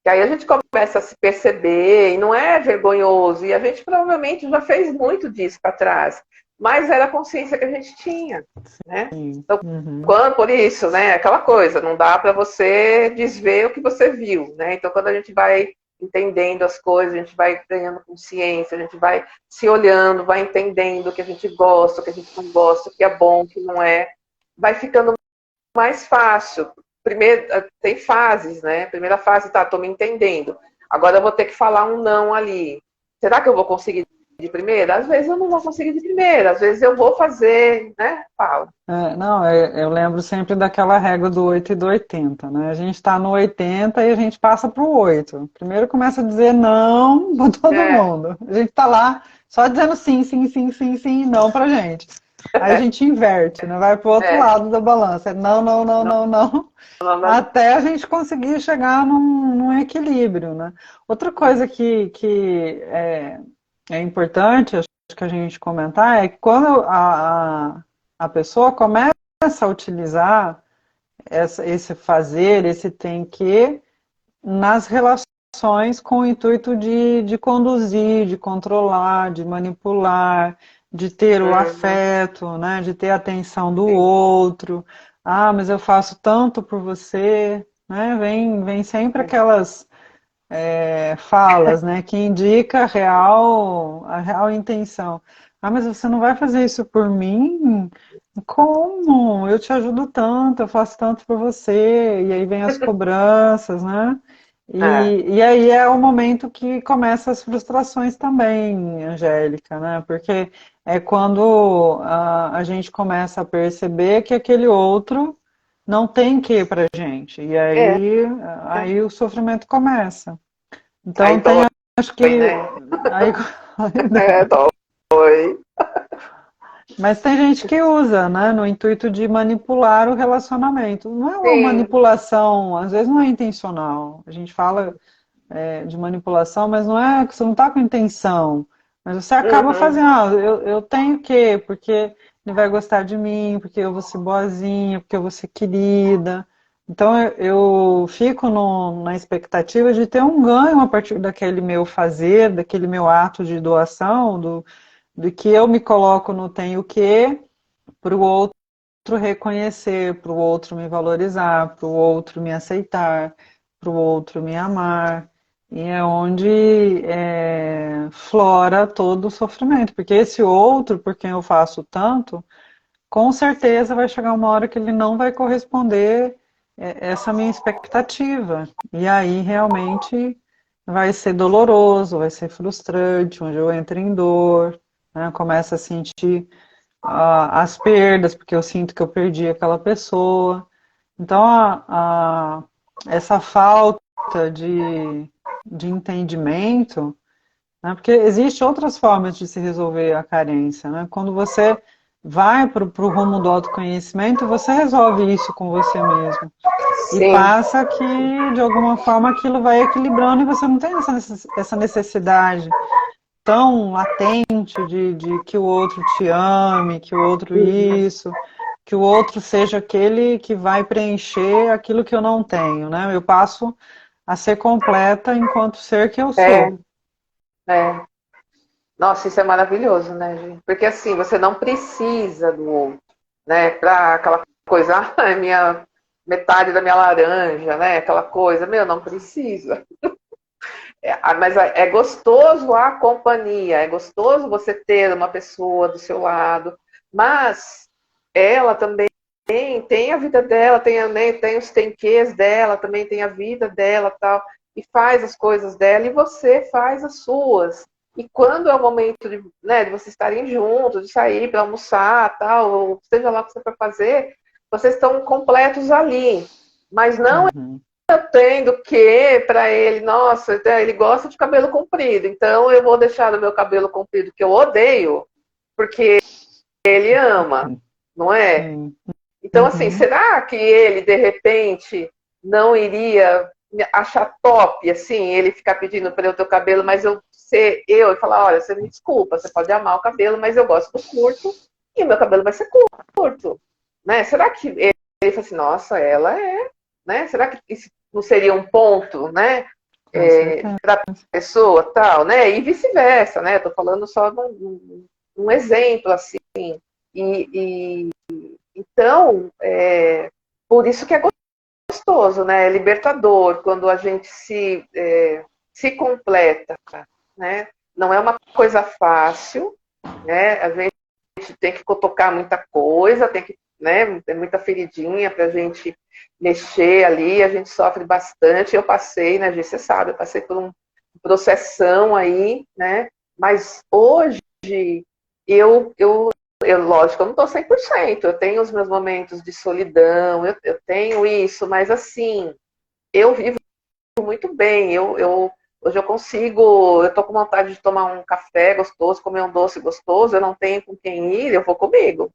Que aí a gente começa a se perceber, e não é vergonhoso, e a gente provavelmente já fez muito disso para trás, mas era a consciência que a gente tinha, né?
Sim.
Então,
Uhum.
por isso, né, aquela coisa, não dá para você desver o que você viu, né? Então, quando a gente vai entendendo as coisas, a gente vai ganhando consciência, a gente vai se olhando, vai entendendo o que a gente gosta, o que a gente não gosta, o que é bom, o que não é, vai ficando mais fácil. Primeiro, tem fases, né? Primeira fase, tá, tô me entendendo. Agora eu vou ter que falar um não ali. Será que eu vou conseguir de primeira? Às vezes eu não vou conseguir de primeira, às vezes eu vou fazer, né? Fala.
Não, eu lembro sempre daquela regra do 8 e do 80, né? A gente está no 80 e a gente passa para o 8. Primeiro começa a dizer não para todo
É,
mundo. A gente está lá só dizendo sim, sim, sim, sim, sim e não para gente. Aí a gente inverte, né? Vai para o outro
É,
lado da balança. Não, não, não,
não,
não, não.
não, não,
Até a gente conseguir chegar num equilíbrio, né? Outra coisa que é importante, acho que a gente comentar, é que quando a pessoa começa a utilizar esse fazer, esse tem que, nas relações com o intuito de conduzir, de controlar, de manipular, de ter o
uhum,
afeto, né, de ter a atenção do
sim.
outro. Ah, mas eu faço tanto por você, né? Vem sempre aquelas falas, né, que indica a real intenção. Ah, mas você não vai fazer isso por mim? Como? Eu te ajudo tanto, eu faço tanto por você. E aí vem as cobranças, né?
É,
E aí é o momento que começam as frustrações também, Angélica, né? Porque é quando a gente começa a perceber que aquele outro não tem que pra gente. E
é,
aí o sofrimento começa.
aí
Então tem,
dói,
acho que
né?
aí, aí
É,
dói.
dói.
Mas tem gente que usa, né, no intuito de manipular o relacionamento. Não é uma
Sim,
manipulação, às vezes não é intencional. A gente fala de manipulação, mas não é que você não está com intenção. Mas você acaba
uhum,
fazendo, eu tenho que, porque ele vai gostar de mim, porque eu vou ser boazinha, porque eu vou ser querida. Então eu fico na expectativa de ter um ganho a partir daquele meu fazer, daquele meu ato de doação, do que eu me coloco no tenho que, para o outro reconhecer, para o outro me valorizar, para o outro me aceitar, para o outro me amar. E é onde flora todo o sofrimento, porque esse outro, por quem eu faço tanto, com certeza vai chegar uma hora que ele não vai corresponder essa minha expectativa. E aí realmente vai ser doloroso, vai ser frustrante, onde eu entro em dor, né? Começo a sentir as perdas, porque eu sinto que eu perdi aquela pessoa. Então, essa falta de entendimento, né, porque existem outras formas de se resolver a carência, né? Quando você vai para o rumo do autoconhecimento, você resolve isso com você mesmo. E
sim.
passa que, de alguma forma, aquilo vai equilibrando e você não tem essa necessidade tão latente de que o outro te ame, que o outro
Uhum.
isso, que o outro seja aquele que vai preencher aquilo que eu não tenho, né? Eu passo a ser completa enquanto ser que eu
É,
sou.
é. Nossa, isso é maravilhoso, né, gente? Porque assim, você não precisa do outro, né? Pra aquela coisa, ah, é minha metade da minha laranja, né? Aquela coisa, meu, não precisa. Mas é gostoso a companhia, é gostoso você ter uma pessoa do seu lado, mas ela também tem a vida dela, né, tem os tenquês dela, também tem a vida dela tal, e faz as coisas dela, e você faz as suas. E quando é o momento de, né, de vocês estarem juntos, de sair para almoçar, tal, ou seja lá o que você vai fazer, vocês estão completos ali. Mas não
Uhum.
tendo que para ele, nossa, ele gosta de cabelo comprido, então eu vou deixar o meu cabelo comprido que eu odeio, porque ele ama, não é?
Sim.
Então, assim,
Uhum.
será que ele, de repente, não iria achar top, assim, ele ficar pedindo para eu ter o cabelo, mas eu ser eu e falar, olha, você me desculpa, você pode amar o cabelo, mas eu gosto do curto e o meu cabelo vai ser curto, né? Será que ele fala assim, nossa, ela é, né? Será que isso não seria um ponto, né?
Com certeza.
Para a pessoa tal, né? E vice-versa, né? Estou falando só de um exemplo assim. E então, por isso que é gostoso, né? É libertador quando a gente se completa, né? Não é uma coisa fácil, né? A gente tem que tocar muita coisa, tem que, né? Tem muita feridinha para a gente mexer ali, a gente sofre bastante. Eu passei, né, Gi, você sabe, eu passei por um processão aí, né? Mas hoje eu, eu, lógico, eu não estou 100%, eu tenho os meus momentos de solidão, eu tenho isso, mas assim, eu vivo muito bem, eu Hoje eu consigo, eu tô com vontade de tomar um café gostoso, comer um doce gostoso, eu não tenho com quem ir, eu vou comigo.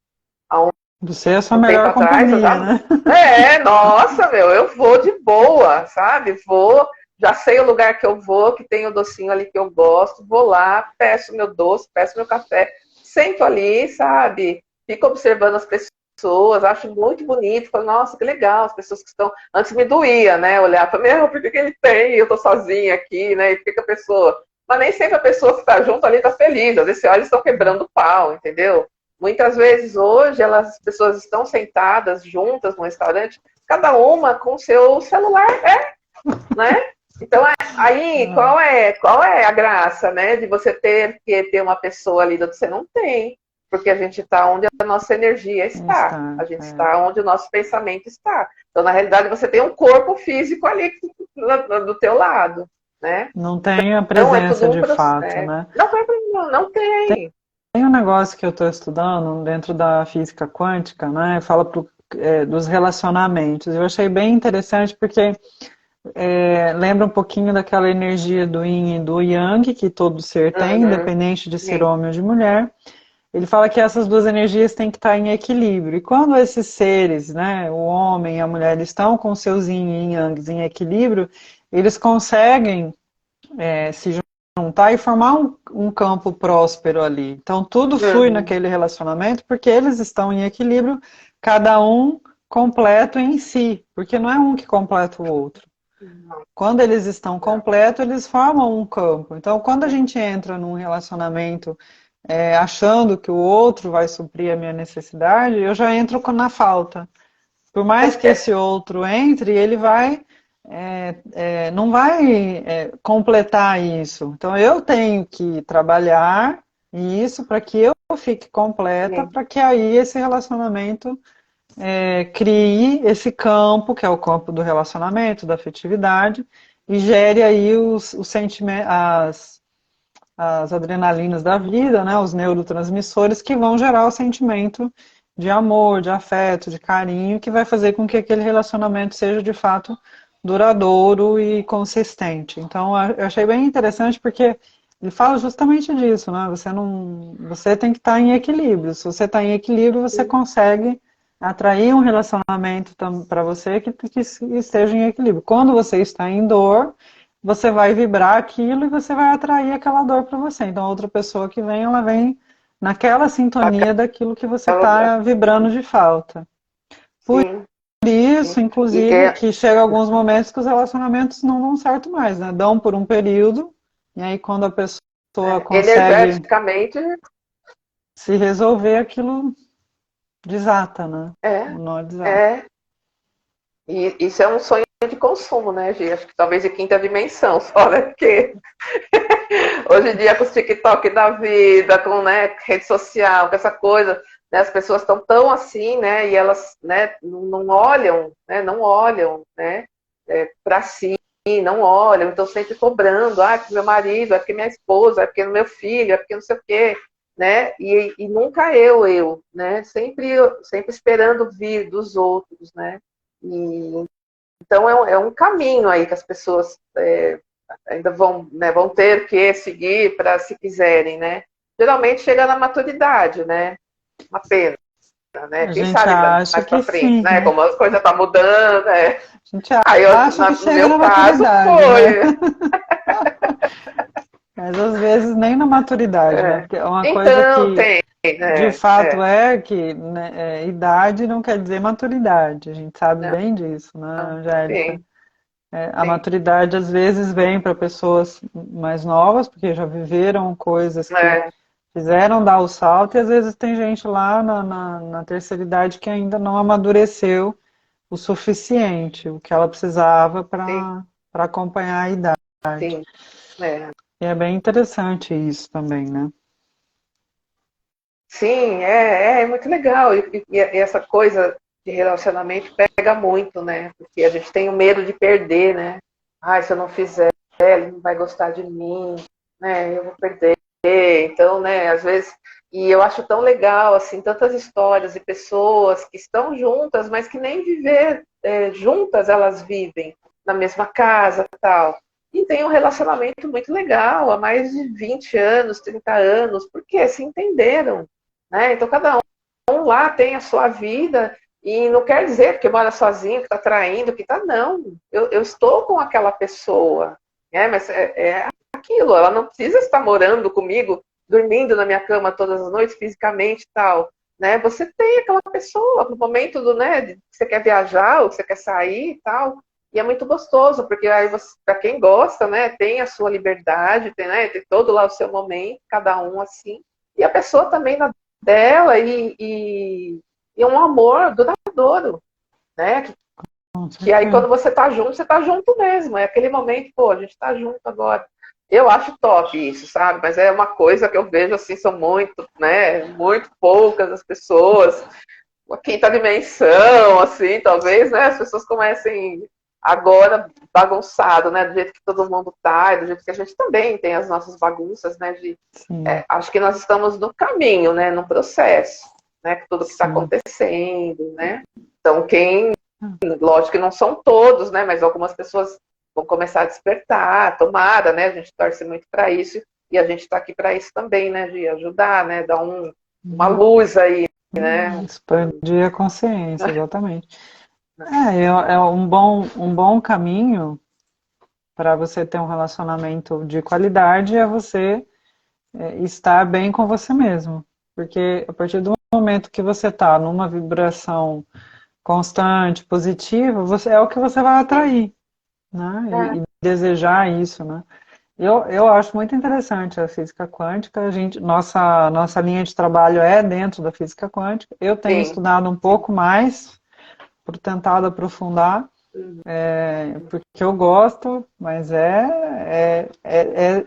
Há
Você é a sua
um tempo
melhor
atrás, eu
companhia,
já...
né?
Nossa, meu, eu vou de boa, sabe? Vou, já sei o lugar que eu vou, que tem o docinho ali que eu gosto, vou lá, peço meu doce, peço meu café, sento ali, sabe? Fico observando as pessoas, acho muito bonito, falo, nossa, que legal, as pessoas que estão... Antes me doía, né? Olhar para meu, por que ele tem? Eu tô sozinha aqui, né? E fica a pessoa... Mas nem sempre a pessoa que está junto ali está feliz, às vezes você olha e estão quebrando pau, entendeu? Muitas vezes hoje as pessoas estão sentadas juntas no restaurante, cada uma com seu celular, né? Então aí qual é a graça, né, de você ter que ter uma pessoa ali que você não tem, porque a gente está onde a nossa energia está, a gente está onde o nosso pensamento está. Então na realidade você tem um corpo físico ali do teu lado, né?
Não tem a
Então é tudo
presença
um
de
processo.
fato, né?
Não tem.
Tem um negócio que eu estou estudando dentro da física quântica, né? Fala dos relacionamentos. Eu achei bem interessante porque lembra um pouquinho daquela energia do yin e do yang que todo ser tem, independente de ser homem ou de mulher. Ele fala que essas duas energias têm que estar em equilíbrio. E quando esses seres, né, o homem e a mulher, estão com seus yin e yangs em equilíbrio, eles conseguem se juntar e formar um campo próspero ali. Então tudo flui naquele relacionamento porque eles estão em equilíbrio, cada um completo em si, porque não é um que completa o outro. Quando eles estão completos, eles formam um campo. Então, quando a gente entra num relacionamento achando que o outro vai suprir a minha necessidade, eu já entro na falta. Por mais que esse outro entre, ele vai não vai completar isso. Então eu tenho que trabalhar isso para que eu fique completa, para que aí esse relacionamento crie esse campo, que é o campo do relacionamento, da afetividade, e gere aí os sentimentos, as adrenalinas da vida, né, os neurotransmissores que vão gerar o sentimento de amor, de afeto, de carinho, que vai fazer com que aquele relacionamento seja de fato duradouro e consistente. Então, eu achei bem interessante porque ele fala justamente disso, né? Você tem que estar em equilíbrio. Se você está em equilíbrio, você consegue atrair um relacionamento para você que esteja em equilíbrio. Quando você está em dor, você vai vibrar aquilo e você vai atrair aquela dor para você. Então, a outra pessoa que vem, ela vem naquela sintonia daquilo que você está vibrando de falta. Por
Sim.
isso, inclusive, que chega alguns momentos que os relacionamentos não dão certo mais, né? Dão por um período, e aí quando a pessoa consegue
energeticamente
se resolver, aquilo desata, né? O nó desata.
E isso é um sonho de consumo, né, Gi? Acho que talvez de quinta dimensão só, né? Porque hoje em dia com os TikTok da vida, com rede social, com essa coisa, né, as pessoas estão tão assim, né? E elas, né, não olham, né, para si, não olham, estão sempre cobrando, porque meu marido, é porque minha esposa, é porque meu filho, é porque não sei o quê, né? E nunca eu, né? Sempre esperando vir dos outros, né? E, então é um caminho aí que as pessoas ainda vão ter que seguir para se quiserem, né? Geralmente chega na maturidade, né? Uma pena, né?
A
Quem
gente
sabe
acha
mais para
que
frente,
sim,
né?
né?
Como as coisas estão mudando, né?
A gente
Aí
acha que
no
chega
meu
na
caso
maturidade, né?
foi.
Mas às vezes nem na maturidade, né? Porque é uma coisa
Então
que
tem,
de
né?
fato é que né, idade não quer dizer maturidade. A gente sabe
Não,
bem disso, né, Angélica?
sim,
A
sim.
maturidade às vezes vem para pessoas mais novas, porque já viveram coisas que
É,
fizeram dar o salto, e às vezes tem gente lá na terceira idade que ainda não amadureceu o suficiente, o que ela precisava
sim,
para acompanhar a idade.
sim. É.
E é bem interessante isso também, né?
Sim, é muito legal. E essa coisa de relacionamento pega muito, né? Porque a gente tem o medo de perder, né? Se eu não fizer, ele não vai gostar de mim, né? Eu vou perder. Então, né, às vezes. E eu acho tão legal, assim, tantas histórias de pessoas que estão juntas, mas que nem viver juntas elas vivem, na mesma casa tal. e tem um relacionamento muito legal, há mais de 20 anos, 30 anos, porque se entenderam, né? Então cada um lá tem a sua vida, e não quer dizer que mora sozinho, que está traindo, que está, não. Eu estou com aquela pessoa, né? Mas é aquilo, ela não precisa estar morando comigo, dormindo na minha cama todas as noites, fisicamente e tal. Né? Você tem aquela pessoa no momento do, né, que você quer viajar ou que você quer sair e tal. E é muito gostoso, porque aí para quem gosta, né, tem a sua liberdade, tem, né, tem todo lá o seu momento, cada um assim. E a pessoa também na dela e um amor duradouro, né? Que aí quando você tá junto mesmo. É aquele momento, pô, a gente tá junto agora. Eu acho top isso, sabe? Mas é uma coisa que eu vejo assim, são muito, né? Muito poucas as pessoas. Uma quinta dimensão, assim, talvez, né? As pessoas comecem agora bagunçado, né? Do jeito que todo mundo tá, do jeito que a gente também tem as nossas bagunças, né? Acho que nós estamos no caminho, né? No processo, né? Tudo que está acontecendo, né? Então, lógico que não são todos, né? Mas algumas pessoas vão começar a despertar, tomada, né? A gente torce muito para isso e a gente está aqui para isso também, né? De ajudar, né? Dar uma luz aí, né?
Expandir a consciência, exatamente. É um bom caminho para você ter um relacionamento de qualidade é você estar bem com você mesmo. Porque a partir do momento que você está numa vibração constante, positiva, é o que você vai atrair, né? E desejar isso, né? Eu acho muito interessante a física quântica. Nossa linha de trabalho é dentro da física quântica. Eu tenho estudado um pouco mais por tentar aprofundar, porque eu gosto, mas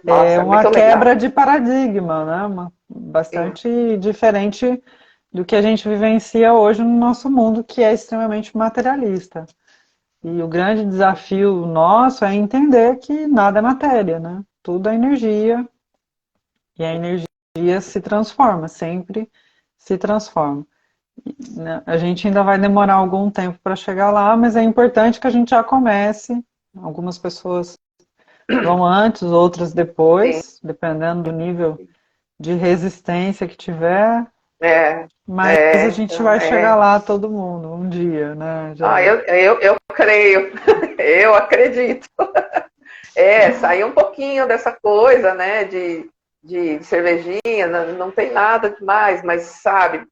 Nossa,
uma
muito
quebra
legal.
de paradigma, né? Bastante diferente do que a gente vivencia hoje no nosso mundo, que é extremamente materialista. E o grande desafio nosso é entender que nada é matéria, né? Tudo é energia, e a energia se transforma, sempre se transforma. Né? A gente ainda vai demorar algum tempo para chegar lá, mas é importante que a gente já comece. Algumas pessoas vão antes, outras depois, dependendo do nível de resistência que tiver. Mas a gente vai chegar lá, todo mundo, um dia, né?
Eu creio, eu acredito. Sair um pouquinho dessa coisa, né, de cervejinha, não tem nada demais, mas sabe,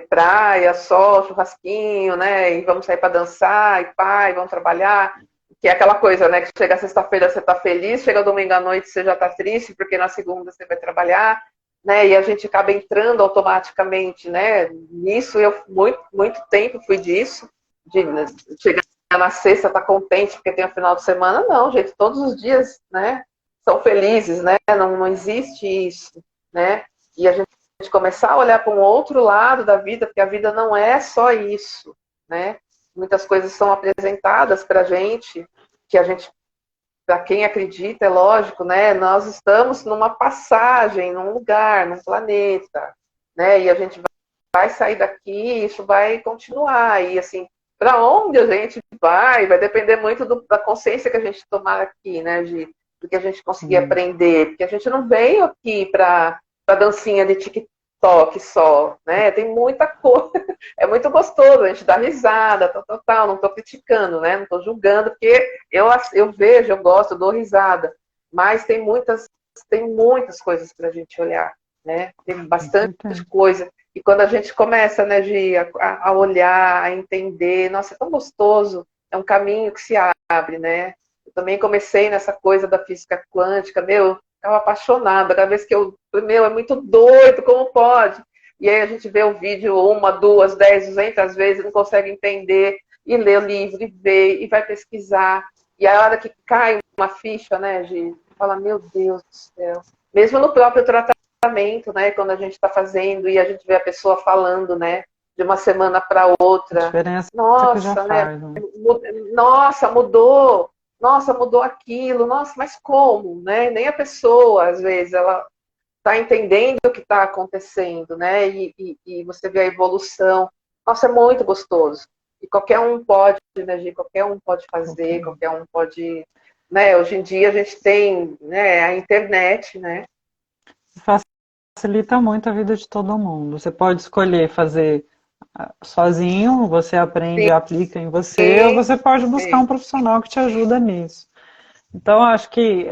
praia, sol, churrasquinho, né, e vamos sair para dançar, e pai, vamos trabalhar, que é aquela coisa, né, que chega sexta-feira você tá feliz, chega domingo à noite você já tá triste, porque na segunda você vai trabalhar, né, e a gente acaba entrando automaticamente, né, nisso eu muito tempo fui disso, de chegar na sexta tá contente porque tem o final de semana, não, gente, todos os dias, né, são felizes, né, não existe isso, né, e a gente começar a olhar para um outro lado da vida, porque a vida não é só isso, né, muitas coisas são apresentadas para a gente, para quem acredita, é lógico, né, nós estamos numa passagem, num lugar, num planeta, né, e a gente vai sair daqui, isso vai continuar, e assim, para onde a gente vai depender muito da consciência que a gente tomar aqui, né, do que a gente conseguir aprender, porque a gente não veio aqui para dancinha de TikTok só, né, tem muita coisa, é muito gostoso, a gente dá risada, tal, não estou criticando, né, não estou julgando, porque eu vejo, eu gosto, eu dou risada, mas tem muitas coisas para a gente olhar, né, tem bastante coisa. E quando a gente começa, né, Gi, a olhar, a entender, nossa, é tão gostoso, é um caminho que se abre, né? Eu também comecei nessa coisa da física quântica, meu, estava apaixonada, cada vez que é muito doido, como pode? E aí a gente vê o vídeo 1, 2, 10, 200 vezes, não consegue entender, e lê o livro, e vê, e vai pesquisar. E a hora que cai uma ficha, né, Gi, fala, meu Deus do céu. Mesmo no próprio tratamento, né, quando a gente está fazendo e a gente vê a pessoa falando, né, de uma semana para outra,
diferença que já
nossa, né,
faz, né?
Nossa, mudou aquilo, nossa, mas como, né? Nem a pessoa, às vezes, ela está entendendo o que está acontecendo, né? E você vê a evolução. Nossa, é muito gostoso. E qualquer um pode, né, Gi? Qualquer um pode fazer, qualquer um pode né, hoje em dia a gente tem, né, a internet, né?
Facilita muito a vida de todo mundo. Você pode escolher fazer sozinho, você aprende e aplica em você, ou
Sim,
você pode buscar
sim.
um profissional que te ajuda nisso. Então, acho que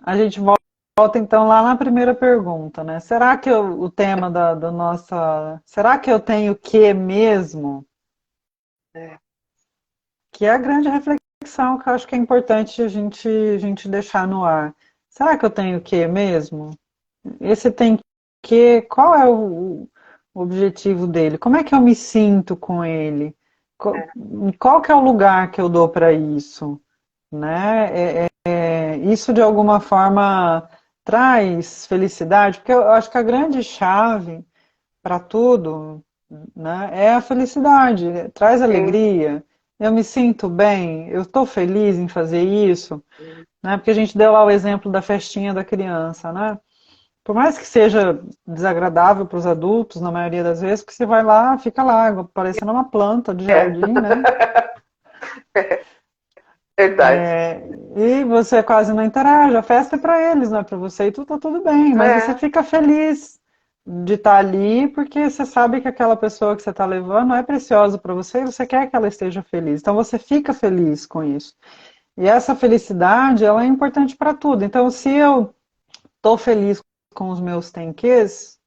a gente volta então lá na primeira pergunta, né? Será que o tema da nossa. Será que eu tenho que mesmo?
É,
Que é a grande reflexão que eu acho que é importante a gente deixar no ar. Será que eu tenho que mesmo? Esse tem que, qual é o objetivo dele? Como é que eu me sinto com ele?
é,
Qual que é o lugar que eu dou para isso? Né? Isso de alguma forma traz felicidade, porque eu acho que a grande chave para tudo, né, é a felicidade, traz
sim,
alegria. Eu me sinto bem, eu estou feliz em fazer isso,
sim.
né? Porque a gente deu lá o exemplo da festinha da criança, né? Por mais que seja desagradável para os adultos, na maioria das vezes, porque você vai lá, fica lá, parecendo uma planta de
É,
jardim, né?
verdade.
E você quase não interage, a festa é para eles, não é para você, e tudo tá tudo bem, mas você
É,
fica feliz de estar ali, porque você sabe que aquela pessoa que você está levando é preciosa para você e você quer que ela esteja feliz. Então você fica feliz com isso. E essa felicidade, ela é importante para tudo. Então, se eu estou feliz com os meus tenques,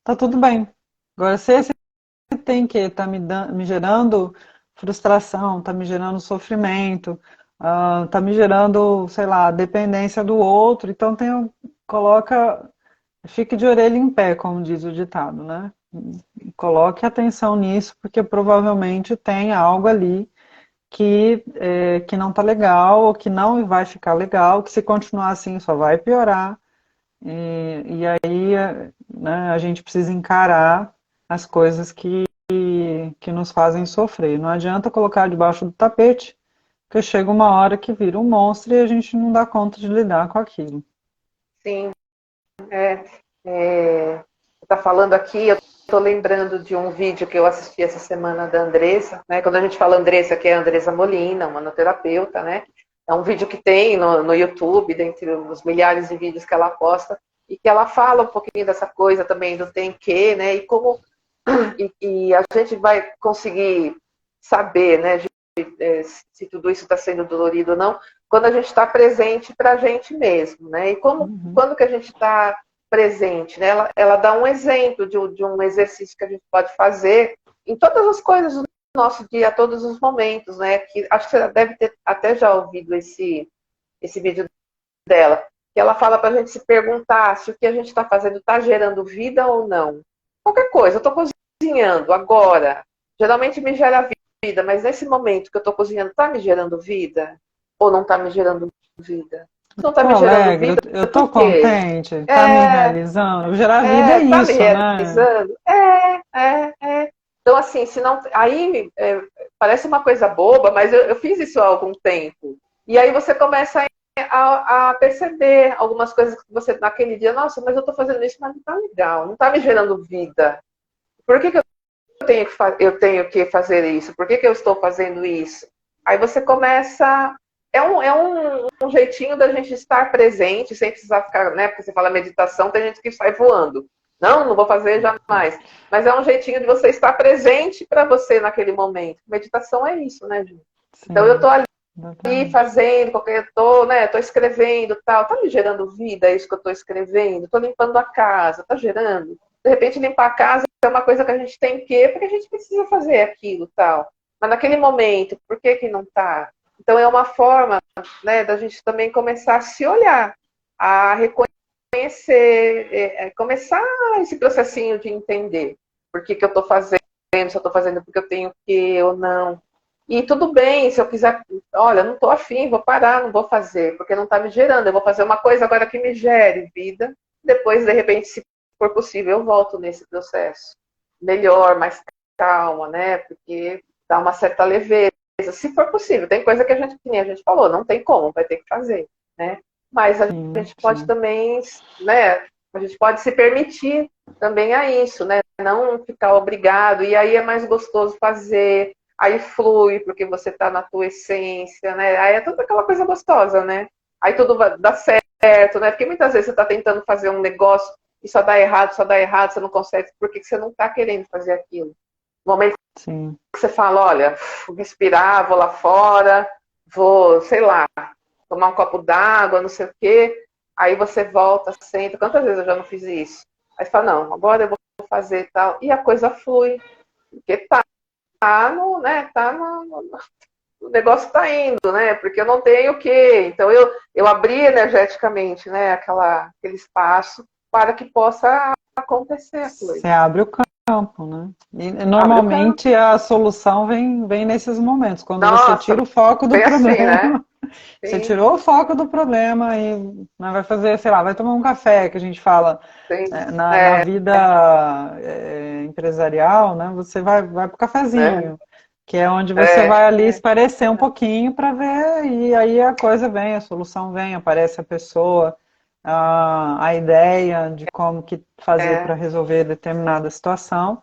tá tudo bem. Agora, se esse tem que tá me gerando frustração, tá me gerando sofrimento, tá me gerando, sei lá, dependência do outro, então coloca, fique de orelha em pé, como diz o ditado, né? Coloque atenção nisso, porque provavelmente tem algo ali que não tá legal, ou que não vai ficar legal, que se continuar assim só vai piorar. E aí, né, a gente precisa encarar as coisas que nos fazem sofrer. Não adianta colocar debaixo do tapete, porque chega uma hora que vira um monstro e a gente não dá conta de lidar com aquilo.
sim. É, você está falando aqui, eu estou lembrando de um vídeo que eu assisti essa semana da Andressa, né? Quando a gente fala Andressa, que é a Andressa Molina, uma manoterapeuta, né? É um vídeo que tem no YouTube, dentre os milhares de vídeos que ela posta, e que ela fala um pouquinho dessa coisa também do tem que, né? E como e a gente vai conseguir saber, né, se tudo isso está sendo dolorido ou não, quando a gente está presente para a gente mesmo, né? E
Uhum.
quando que a gente está presente, né? Ela dá um exemplo de um exercício que a gente pode fazer em todas as coisas do nosso dia, a todos os momentos, né? Que acho que você deve ter até já ouvido esse vídeo dela, que ela fala para a gente se perguntar se o que a gente está fazendo está gerando vida ou não. Qualquer coisa, eu estou cozinhando agora, geralmente me gera vida, mas nesse momento que eu estou cozinhando, está me gerando vida? Ou não está me gerando vida? Se não está
Tô
me gerando
alegre,
vida,
eu tô
por quê?
contente, tá me realizando. Gerar vida é
Tá me
isso, né?
realizando? É. Então, assim, se não. Aí parece uma coisa boba, mas eu fiz isso há algum tempo. E aí você começa a perceber algumas coisas que você, naquele dia, nossa, mas eu estou fazendo isso, mas não está legal, não está me gerando vida. Por que, que eu tenho que fazer isso? Por que, que eu estou fazendo isso? Aí você começa. Um jeitinho da gente estar presente, sem precisar ficar, né? Porque você fala meditação, tem gente que sai voando. Não, não vou fazer jamais. Mas é um jeitinho de você estar presente para você naquele momento. Meditação é isso, né, gente? Então eu estou
Sim,
ali
exatamente.
fazendo, qualquer tô, né, tô escrevendo, tal, tá me gerando vida isso que eu tô escrevendo, tô limpando a casa, tá gerando. De repente limpar a casa é uma coisa que a gente tem que, porque a gente precisa fazer aquilo, tal. Mas naquele momento, por que que não tá? Então é uma forma, né, da gente também começar a se olhar, a reconhecer, começar esse processinho de entender por que que eu tô fazendo, se eu tô fazendo porque eu tenho que ou não. E tudo bem, se eu quiser, olha, não estou afim, vou parar, não vou fazer, porque não está me gerando. Eu vou fazer uma coisa agora que me gere vida. Depois, de repente, se for possível, eu volto nesse processo. Melhor, mais calma, né? Porque dá uma certa leveza. Se for possível, tem coisa que a gente, que nem a gente falou, não tem como, vai ter que fazer, né? Mas a
Sim,
gente pode
sim.
também, né? A gente pode se permitir também a isso, né? Não ficar obrigado. E aí é mais gostoso fazer, aí flui, porque você está na tua essência, né? Aí é toda aquela coisa gostosa, né? Aí tudo vai dar certo, né? Porque muitas vezes você está tentando fazer um negócio e só dá errado, você não consegue, porque você não está querendo fazer aquilo. No momento
Sim.
que você fala, olha, vou respirar, vou lá fora, vou, sei lá, tomar um copo d'água, não sei o quê, aí você volta, senta. Quantas vezes eu já não fiz isso? Aí você fala, não, agora eu vou fazer tal, e a coisa flui, porque tá no, né, tá no, o negócio tá indo, né, porque eu não tenho o quê, então eu abri energeticamente, né, aquele espaço para que possa acontecer a
Você
coisa.
abre o campo, né? E
Abre o campo.
normalmente a solução vem nesses momentos, quando você
Nossa,
tira o foco do
bem assim, né?
problema. Você
Sim,
tirou o foco do problema e né, vai fazer, sei lá, vai tomar um café, que a gente fala
sim,
né, na vida empresarial, né? Você vai pro
né?
cafezinho, que é onde você
É,
vai ali esparecer um pouquinho para ver, e aí a coisa vem, a solução vem, aparece a pessoa, a ideia de como que fazer para
é,
resolver determinada situação,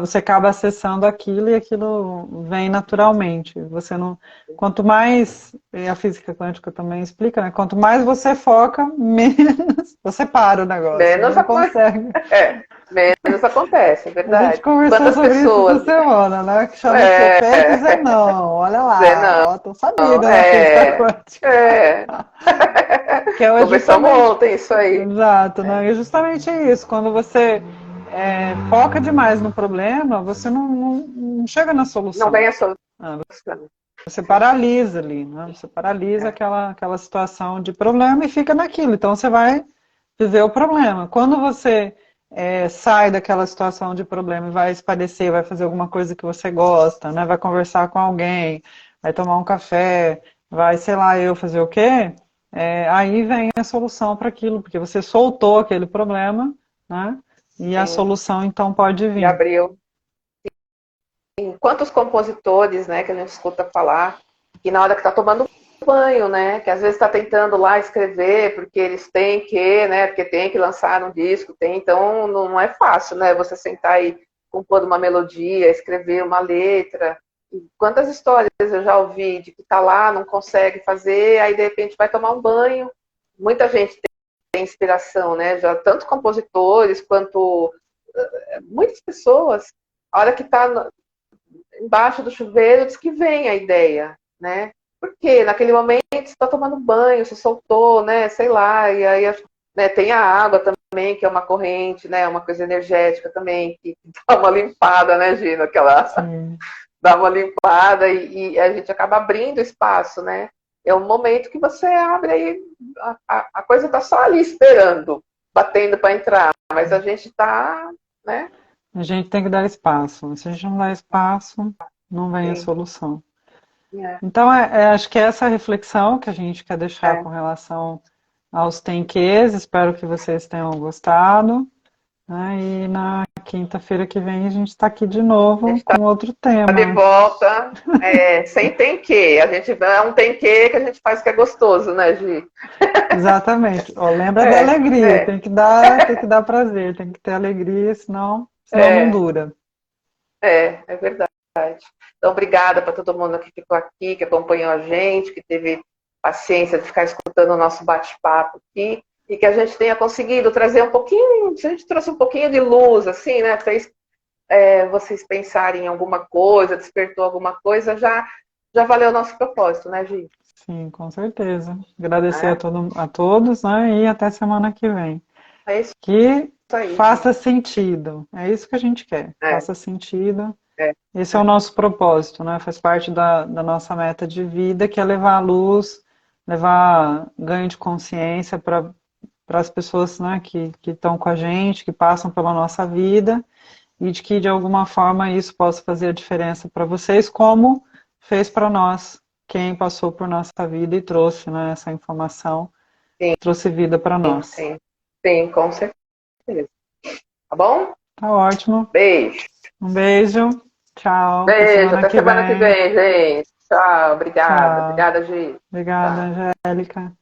você acaba acessando aquilo e aquilo vem naturalmente. Você não, quanto mais, e a física quântica também explica, né? Quanto mais você foca, menos você para o negócio,
menos,
não consegue.
menos acontece, é
A gente
verdade.
conversou
Quantas
sobre isso essa
pessoas,
semana, né? Que chama-se
é,
efeito Zenon. Olha
Zé,
lá,
não,
ó, tô sabida na física
é,
quântica.
é.
Que é
Conversamos
justamente,
ontem isso aí.
exato,
É.
né? E justamente isso, quando você foca demais no problema, você não chega na
Não
solução.
vem a solução.
Ah, você paralisa ali, né? Você paralisa
É,
aquela situação de problema e fica naquilo. Então você vai viver o problema. Quando você sai daquela situação de problema e vai espairecer, vai fazer alguma coisa que você gosta, né? Vai conversar com alguém, vai tomar um café, vai, sei lá, eu fazer o quê? Aí vem a solução para aquilo, porque você soltou aquele problema, né? E a
sim,
solução então pode
e
vir.
abriu. Quantos compositores, né, que a gente escuta falar, que na hora que está tomando banho, né, que às vezes está tentando lá escrever, porque eles têm que, né, porque tem que lançar um disco, tem, então não é fácil, né, você sentar e compor uma melodia, escrever uma letra. E quantas histórias eu já ouvi de que está lá, não consegue fazer, aí de repente vai tomar um banho. Muita gente tem inspiração, né, já tanto compositores quanto muitas pessoas, a hora que está embaixo do chuveiro, diz que vem a ideia, né? Porque naquele momento você está tomando banho, você soltou, né? Sei lá, e aí né, tem a água também, que é uma corrente, né? Uma coisa energética também, que dá uma limpada, né, Gina? Aquela
Sim.
dá uma limpada e a gente acaba abrindo espaço, né? É um momento que você abre aí, a coisa está só ali esperando, batendo para entrar, mas a gente está, né?
A gente tem que dar espaço. Se a gente não dá espaço, não vem a
Sim,
solução.
é,
Então, acho que é essa reflexão que a gente quer deixar
é.
com relação aos tenquês. Espero que vocês tenham gostado, né? E na quinta-feira que vem a gente está aqui de
A
novo
gente
com outro
de
tema.
volta, sem tem que. A gente é um tem que a gente faz que é gostoso, né, Gi?
Exatamente. Ó, lembra da
É,
alegria.
é,
Tem que dar prazer, tem que ter alegria, senão não
é,
dura.
é verdade. Então, obrigada para todo mundo que ficou aqui, que acompanhou a gente, que teve paciência de ficar escutando o nosso bate-papo aqui, e que a gente tenha conseguido trazer um pouquinho, se a gente trouxe um pouquinho de luz, assim, né? Fez vocês pensarem em alguma coisa, despertou alguma coisa, já valeu o nosso propósito, né, Gi?
Sim, com certeza. Agradecer a,
É,
a todos, né? E até semana que vem.
é isso
Que
aí,
faça
gente.
sentido. É isso que a gente quer.
É,
Faça sentido.
é,
Esse é o nosso propósito, né? Faz parte da nossa meta de vida, que é levar a luz, levar ganho de consciência para as pessoas, né, que estão com a gente, que passam pela nossa vida, e de que de alguma forma isso possa fazer a diferença para vocês, como fez para nós, quem passou por nossa vida e trouxe, né, essa informação,
sim,
trouxe vida para nós.
sim, sim, com certeza. Tá bom?
Tá ótimo.
Beijo.
Um beijo. Tchau. Até
Beijo,
semana
até
que
semana que
vem.
vem, gente. Tchau, obrigada.
Tchau.
Obrigada, Gi.
Obrigada,
Tchau.
Angélica.